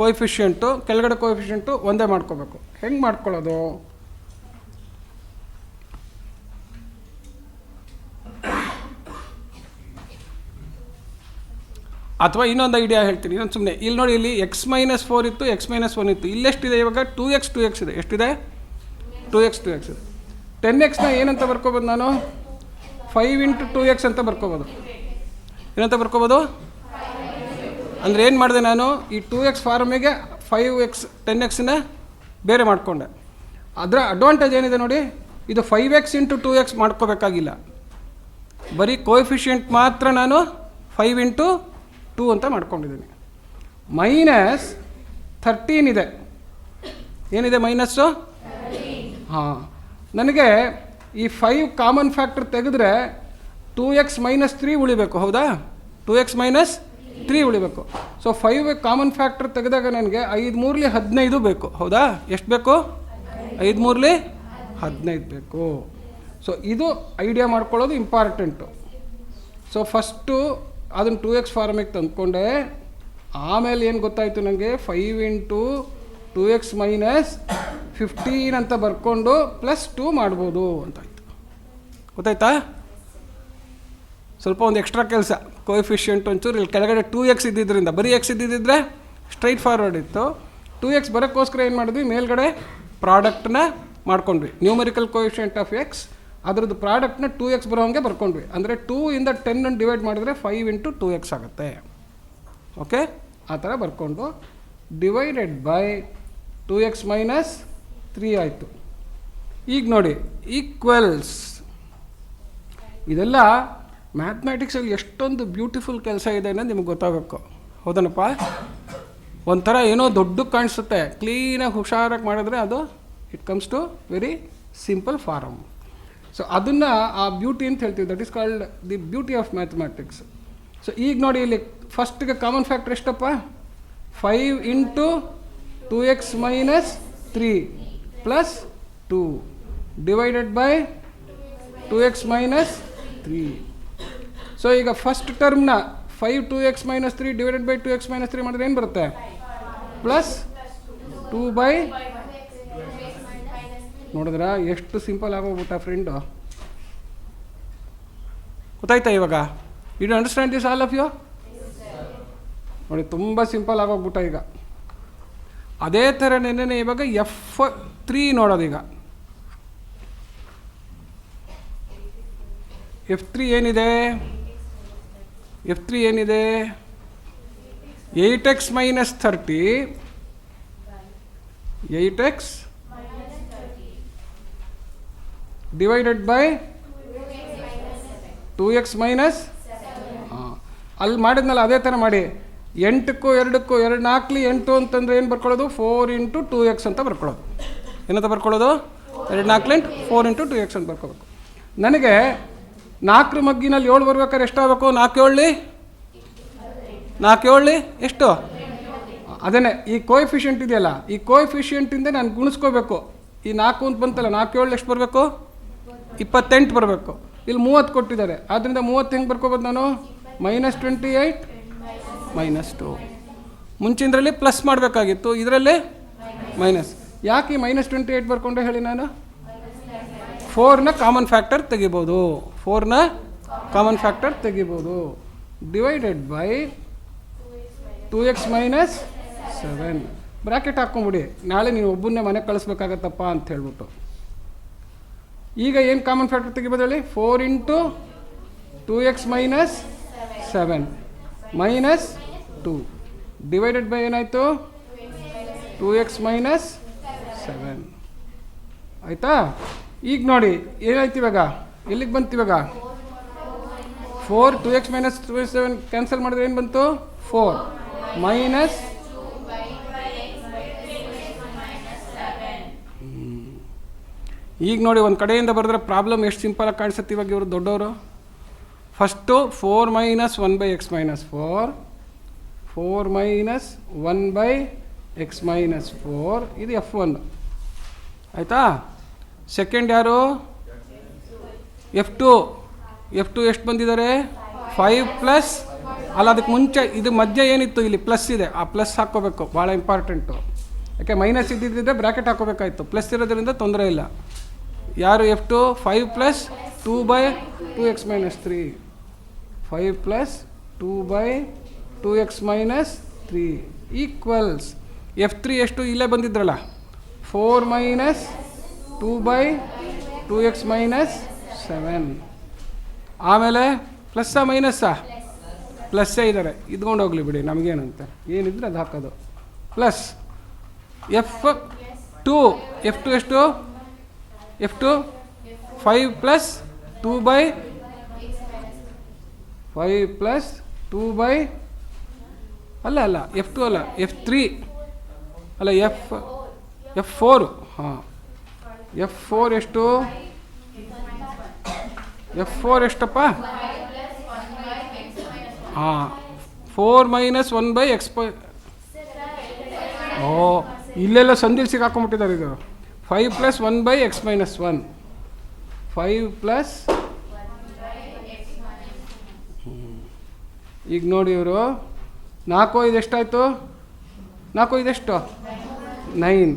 ಕೋಎಫಿಷಿಯೆಂಟು ಕೆಳಗಡೆ ಕೋಎಫಿಷಿಯೆಂಟು ಒಂದೇ ಮಾಡ್ಕೋಬೇಕು. ಹೆಂಗೆ ಮಾಡ್ಕೊಳ್ಳೋದು? ಅಥವಾ ಇನ್ನೊಂದು ಐಡಿಯಾ ಹೇಳ್ತೀನಿ, ಇನ್ನೊಂದು ಸುಮ್ಮನೆ. ಇಲ್ಲಿ ನೋಡಿ, ಇಲ್ಲಿ x - 4 ಇತ್ತು, x - 1 ಇತ್ತು. ಇಲ್ಲೆಷ್ಟಿದೆ ಇವಾಗ? 2x ಇದೆ. ಎಷ್ಟಿದೆ? 2x ಇದೆ. 10xನ ಏನಂತ ಬರ್ಕೋಬೋದು ನಾನು? 5 ಇಂಟು 2x ಅಂತ ಬರ್ಕೋಬೋದು. ಏನಂತ ಬರ್ಕೋಬೋದು? ಅಂದರೆ ಏನು ಮಾಡಿದೆ ನಾನು? ಈ 2x ಫಾರ್ಮಿಗೆ 5x 10xನ ಬೇರೆ ಮಾಡಿಕೊಂಡೆ. ಅದರ ಅಡ್ವಾಂಟೇಜ್ ಏನಿದೆ ನೋಡಿ, ಇದು 5x ಇಂಟು 2x ಮಾಡ್ಕೋಬೇಕಾಗಿಲ್ಲ. ಬರೀ ಕೋಎಫಿಷಿಯೆಂಟ್ ಮಾತ್ರ ನಾನು 5 ಇಂಟು 2 ಅಂತ ಮಾಡ್ಕೊಂಡಿದ್ದೀನಿ. -13 ಇದೆ. ಏನಿದೆ ಮೈನಸ್ಸು? ಹಾಂ, ನನಗೆ ಈ 5 ಕಾಮನ್ ಫ್ಯಾಕ್ಟರ್ ತೆಗೆದ್ರೆ 2x - 3 ಉಳಿಬೇಕು. ಹೌದಾ? 2x - 3 ಉಳಿಬೇಕು. ಸೊ 5 ಕಾಮನ್ ಫ್ಯಾಕ್ಟರ್ ತೆಗೆದಾಗ ನನಗೆ 5 × 3 = 15 ಬೇಕು. ಹೌದಾ? ಎಷ್ಟು ಬೇಕು? 5 × 3 = 15 ಬೇಕು. ಸೊ ಇದು ಐಡಿಯಾ ಮಾಡ್ಕೊಳ್ಳೋದು ಇಂಪಾರ್ಟೆಂಟು. ಸೊ ಫಸ್ಟು ಅದನ್ನು 2x ಫಾರ್ಮಿಗೆ ತಂದ್ಕೊಂಡೆ. ಆಮೇಲೆ ಏನು ಗೊತ್ತಾಯಿತು ನನಗೆ? 5 ಇಂಟು 2x - 15 ಅಂತ ಬರ್ಕೊಂಡು +2 ಮಾಡ್ಬೋದು ಅಂತಾಯಿತು. ಗೊತ್ತಾಯ್ತಾ? ಸ್ವಲ್ಪ ಒಂದು ಎಕ್ಸ್ಟ್ರಾ ಕೆಲಸ. ಕೋಎಫಿಷಿಯೆಂಟ್ ಒಂಚೂರು ಇಲ್ಲಿ ಕೆಳಗಡೆ 2x ಇದ್ದಿದ್ದರಿಂದ, ಬರೀ x ಇದ್ದಿದ್ದರೆ ಸ್ಟ್ರೈಟ್ ಫಾರ್ವರ್ಡ್ ಇತ್ತು. 2x ಬರೋಕ್ಕೋಸ್ಕರ ಏನು ಮಾಡಿದ್ವಿ? ಮೇಲ್ಗಡೆ ಪ್ರಾಡಕ್ಟ್ನ ಮಾಡ್ಕೊಂಡ್ವಿ. ನ್ಯೂಮರಿಕಲ್ ಕೋಎಫಿಷಿಯೆಂಟ್ ಆಫ್ x, ಅದರದ್ದು ಪ್ರಾಡಕ್ಟ್ನ 2x ಬರೋ ಹಂಗೆ ಬರ್ಕೊಂಡ್ವಿ. ಅಂದರೆ 2 ಇಂದ 10 ಡಿವೈಡ್ ಮಾಡಿದ್ರೆ 5 ಇಂಟು 2x ಆಗುತ್ತೆ. ಓಕೆ, ಆ ಥರ ಬರ್ಕೊಂಡು ಡಿವೈಡೆಡ್ ಬೈ 2x - 3 ಆಯಿತು. ಈಗ ನೋಡಿ, ಈಕ್ವಲ್ಸ್. ಇದೆಲ್ಲ ಮ್ಯಾಥಮ್ಯಾಟಿಕ್ಸಲ್ಲಿ ಎಷ್ಟೊಂದು ಬ್ಯೂಟಿಫುಲ್ ಕೆಲಸ ಇದೆ ಅನ್ನೋದು ನಿಮಗೆ ಗೊತ್ತಾಗಬೇಕು. ಹೌದನಪ್ಪ? ಒಂಥರ ಏನೋ ದೊಡ್ಡ ಕಾಣಿಸುತ್ತೆ, ಕ್ಲೀನಾಗಿ ಹುಷಾರಾಗಿ ಮಾಡಿದ್ರೆ ಅದು it comes to very simple form. So ಅದನ್ನು ಆ ಬ್ಯೂಟಿ ಅಂತ ಹೇಳ್ತೀವಿ. That is called the beauty of mathematics. So ಈಗ ನೋಡಿ, ಇಲ್ಲಿ ಫಸ್ಟಿಗೆ ಕಾಮನ್ ಫ್ಯಾಕ್ಟರ್ ಎಷ್ಟಪ್ಪ? 5 into 2x - 3 plus 2 divided by 2x - 3. So ಈಗ ಫಸ್ಟ್ ಟರ್ಮ್ನ 5 2x - 3 ಡಿವೈಡೆಡ್ ಬೈ 2x - 3 ಮಾಡಿದ್ರೆ ಏನು ಬರುತ್ತೆ? Plus 2 by. ನೋಡಿದ್ರಾ ಎಷ್ಟು ಸಿಂಪಲ್ ಆಗೋಗ್ಬಿಟ್ಟ ಫ್ರೆಂಡು? ಗೊತ್ತಾಯ್ತಾ ಇವಾಗ? You understand this all of you? ನೋಡಿ, ತುಂಬ ಸಿಂಪಲ್ ಆಗೋಗ್ಬಿಟ್ಟ ಈಗ. ಅದೇ ಥರ ನೆನ್ನೆ ಇವಾಗ F3 ನೋಡೋದೀಗ. F3 ಏನಿದೆ? 8x minus 30, 8x divided by 2x minus, ಅಲ್ಲಿ ಮಾಡಿದ್ನಲ್ಲ ಅದೇ ಥರ ಮಾಡಿ. 8ಕ್ಕೂ 2ಕ್ಕೂ 2 4 8 ಅಂತಂದರೆ ಏನು ಬರ್ಕೊಳ್ಳೋದು? 4 × 2x ಅಂತ ಬರ್ಕೊಳ್ಳೋದು. ಏನಂತ ಬರ್ಕೊಳ್ಳೋದು? 2 4 8 4 × 2x ಅಂತ ಬರ್ಕೋಬೇಕು. ನನಗೆ 4 ಮಗ್ಗಿನಲ್ಲಿ 7 ಬರ್ಬೇಕಾದ್ರೆ ಎಷ್ಟಾಗಬೇಕು? 4 7 ಎಷ್ಟು? ಅದನ್ನೇ ಈ ಕೋಎಫಿಷಿಯಂಟ್ ಇದೆಯಲ್ಲ, ಈ ಕೋಎಫಿಷಿಯಂಟಿಂದ ನಾನು ಗುಣಿಸ್ಕೋಬೇಕು. ಈ 4 ಅಂತ ಬಂತಲ್ಲ, 4 7 ಎಷ್ಟು ಬರಬೇಕು? 28 ಬರಬೇಕು. ಇಲ್ಲಿ 30 ಕೊಟ್ಟಿದ್ದಾರೆ, ಆದ್ದರಿಂದ 30 ಹೆಂಗೆ ಬರ್ಕೋಬೋದು ನಾನು? -28 -2. ಮುಂಚಿನದ್ರಲ್ಲಿ ಪ್ಲಸ್ ಮಾಡಬೇಕಾಗಿತ್ತು, ಇದರಲ್ಲಿ ಮೈನಸ್. ಯಾಕೆ -28 ಬರ್ಕೊಂಡೆ ಹೇಳಿ? ನಾನು 4ನ ಕಾಮನ್ ಫ್ಯಾಕ್ಟರ್ ತೆಗಿಬೋದು, 4ನ ಕಾಮನ್ ಫ್ಯಾಕ್ಟರ್ ತೆಗಿಬೋದು. ಡಿವೈಡೆಡ್ ಬೈ 2x - 7 ಬ್ರ್ಯಾಕೆಟ್ ಹಾಕ್ಕೊಂಬಿಡಿ. ನಾಳೆ ನೀವು ಒಬ್ಬನ್ನೇ ಮನೆಗೆ ಕಳಿಸ್ಬೇಕಾಗತ್ತಪ್ಪ ಅಂತ ಹೇಳ್ಬಿಟ್ಟು. ಈಗ ಏನು ಕಾಮನ್ ಫ್ಯಾಕ್ಟರ್ ತೆಗಿಬೋದು ಹೇಳಿ? 4 × 2x - 7 -2 ಡಿವೈಡೆಡ್ ಬೈ ಏನಾಯಿತು? 2x - 7 ಆಯಿತಾ? ಈಗ ನೋಡಿ ಏನಾಯ್ತು ಇವಾಗ, ಎಲ್ಲಿಗೆ ಬಂತು ಇವಾಗ? 4 2x - 7 ಕ್ಯಾನ್ಸಲ್ ಮಾಡಿದ್ರೆ ಏನು ಬಂತು? 4 ಮೈನಸ್ ಈಗ ನೋಡಿ ಒಂದು ಕಡೆಯಿಂದ ಬರೆದ್ರೆ ಪ್ರಾಬ್ಲಮ್ ಎಷ್ಟು ಸಿಂಪಲಾಗಿ ಕಾಣಿಸುತ್ತೆ ಇವಾಗ. ಇವರು ದೊಡ್ಡವರು ಫಸ್ಟು 4 - 1/x - 4, 4 - 1/x - 4 ಇದು F1 ಆಯಿತಾ. ಸೆಕೆಂಡ್ ಯಾರು? F2 ಎಷ್ಟು ಬಂದಿದ್ದಾರೆ? 5+ ಅಲ್ಲ, ಅದಕ್ಕೆ ಮುಂಚೆ ಇದು ಮಧ್ಯ ಏನಿತ್ತು ಇಲ್ಲಿ ಪ್ಲಸ್ ಇದೆ, ಆ ಪ್ಲಸ್ ಹಾಕ್ಕೋಬೇಕು, ಭಾಳ ಇಂಪಾರ್ಟೆಂಟು. ಯಾಕೆ ಮೈನಸ್ ಇದ್ದಿದ್ದರೆ ಬ್ರ್ಯಾಕೆಟ್ ಹಾಕೋಬೇಕಾಯ್ತು, ಪ್ಲಸ್ ಇರೋದ್ರಿಂದ ತೊಂದರೆ ಇಲ್ಲ. ಯಾರು? F2 5 + 2/2x - 3, 5 + 2/2x - 3 equals F3 ಎಷ್ಟು? ಇಲ್ಲೇ ಬಂದಿದ್ರಲ್ಲ, 4 - 2/2x - 7. ಆಮೇಲೆ ಪ್ಲಸ್ಸಾ ಮೈನಸ್ಸಾ? ಪ್ಲಸ್ಸೇ ಇದ್ದಾರೆ, ಇದ್ಕೊಂಡು ಹೋಗ್ಲಿ ಬಿಡಿ, ನಮಗೇನಂತೆ, ಏನಿದ್ರೆ ಅದು ಹಾಕೋದು. ಪ್ಲಸ್ F2 ಎಷ್ಟು? F2 5 + 2/5 ಅಲ್ಲ F2 ಅಲ್ಲ, F3 ಅಲ್ಲ, F4. ಹಾಂ, F4 ಎಷ್ಟು? F4 ಎಷ್ಟಪ್ಪ? ಹಾಂ, 4 - 1/x. ಓ, ಇಲ್ಲೆಲ್ಲ ಸಂಧಿಲಿ ಸಿಗಾಕೊಂಬಿಟ್ಟಿದ್ದಾರೆ ಇದು. 5 + 1/x - 1, 5 + ಈಗ ನೋಡಿ ಇವರು 4 5 ಎಷ್ಟಾಯಿತು? 4 5 ಎಷ್ಟು? 9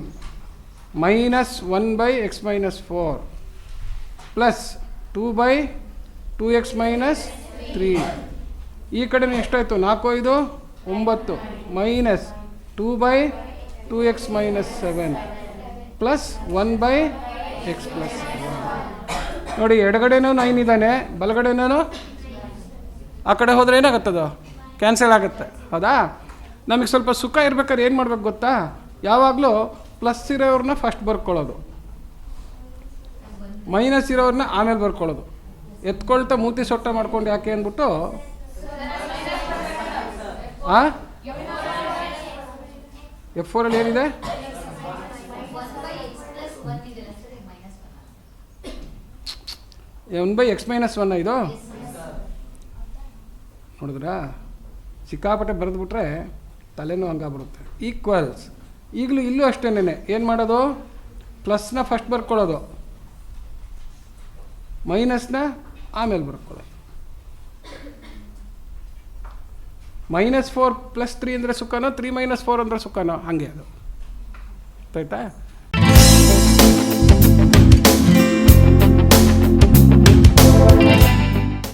-1/x - 4 ಪ್ಲಸ್ 2/2x - 3. ಈ ಕಡೆನೂ ಎಷ್ಟಾಯಿತು? 4 5 9 ಮೈನಸ್ 2/2x - 7 ಪ್ಲಸ್ 1/x + 1. ನೋಡಿ ಎಡಗಡೆನೂ 9 ಇದ್ದಾನೆ, ಬಲಗಡೆನೂ ಆ ಕಡೆ ಹೋದರೆ ಏನಾಗುತ್ತದು? ಕ್ಯಾನ್ಸಲ್ ಆಗುತ್ತೆ, ಹೌದಾ? ನಮಗೆ ಸ್ವಲ್ಪ ಸುಖ ಇರ್ಬೇಕಾದ್ರೆ ಏನು ಮಾಡ್ಬೇಕು ಗೊತ್ತಾ? ಯಾವಾಗಲೂ ಪ್ಲಸ್ ಇರೋವ್ರನ್ನ ಫಸ್ಟ್ ಬರ್ಕೊಳ್ಳೋದು, ಮೈನಸ್ ಇರೋವ್ರನ್ನ ಆಮೇಲೆ ಬರ್ಕೊಳ್ಳೋದು. ಎತ್ಕೊಳ್ತಾ ಮೂತಿ ಸೊಟ್ಟ ಮಾಡ್ಕೊಂಡು ಯಾಕೆ ಅಂದ್ಬಿಟ್ಟು F4 ಅಲ್ಲಿ ಏನಿದೆ? 1/x - 1 ಇದು ನೋಡಿದ್ರಾ? ಸಿಕ್ಕಾಪಟ್ಟೆ ಬರೆದ್ಬಿಟ್ರೆ ತಲೆನೂ ಹಂಗಾಗ್ಬಿಡುತ್ತೆ. ಈಕ್ವಲ್ಸ್ ಈಗಲೂ ಇಲ್ಲೂ ಅಷ್ಟೇನೆ, ಏನು ಮಾಡೋದು? ಪ್ಲಸ್ನ ಫಸ್ಟ್ ಬರ್ಕೊಳ್ಳೋದು, ಮೈನಸ್ನ ಆಮೇಲೆ ಬರ್ಕೊಳ್ಳೋದು. -4 + 3 ಅಂದರೆ ಸುಖನೋ, 3 - 4 ಅಂದರೆ ಸುಖನೋ, ಹಾಗೆ ಅದು ಆಯ್ತಾ?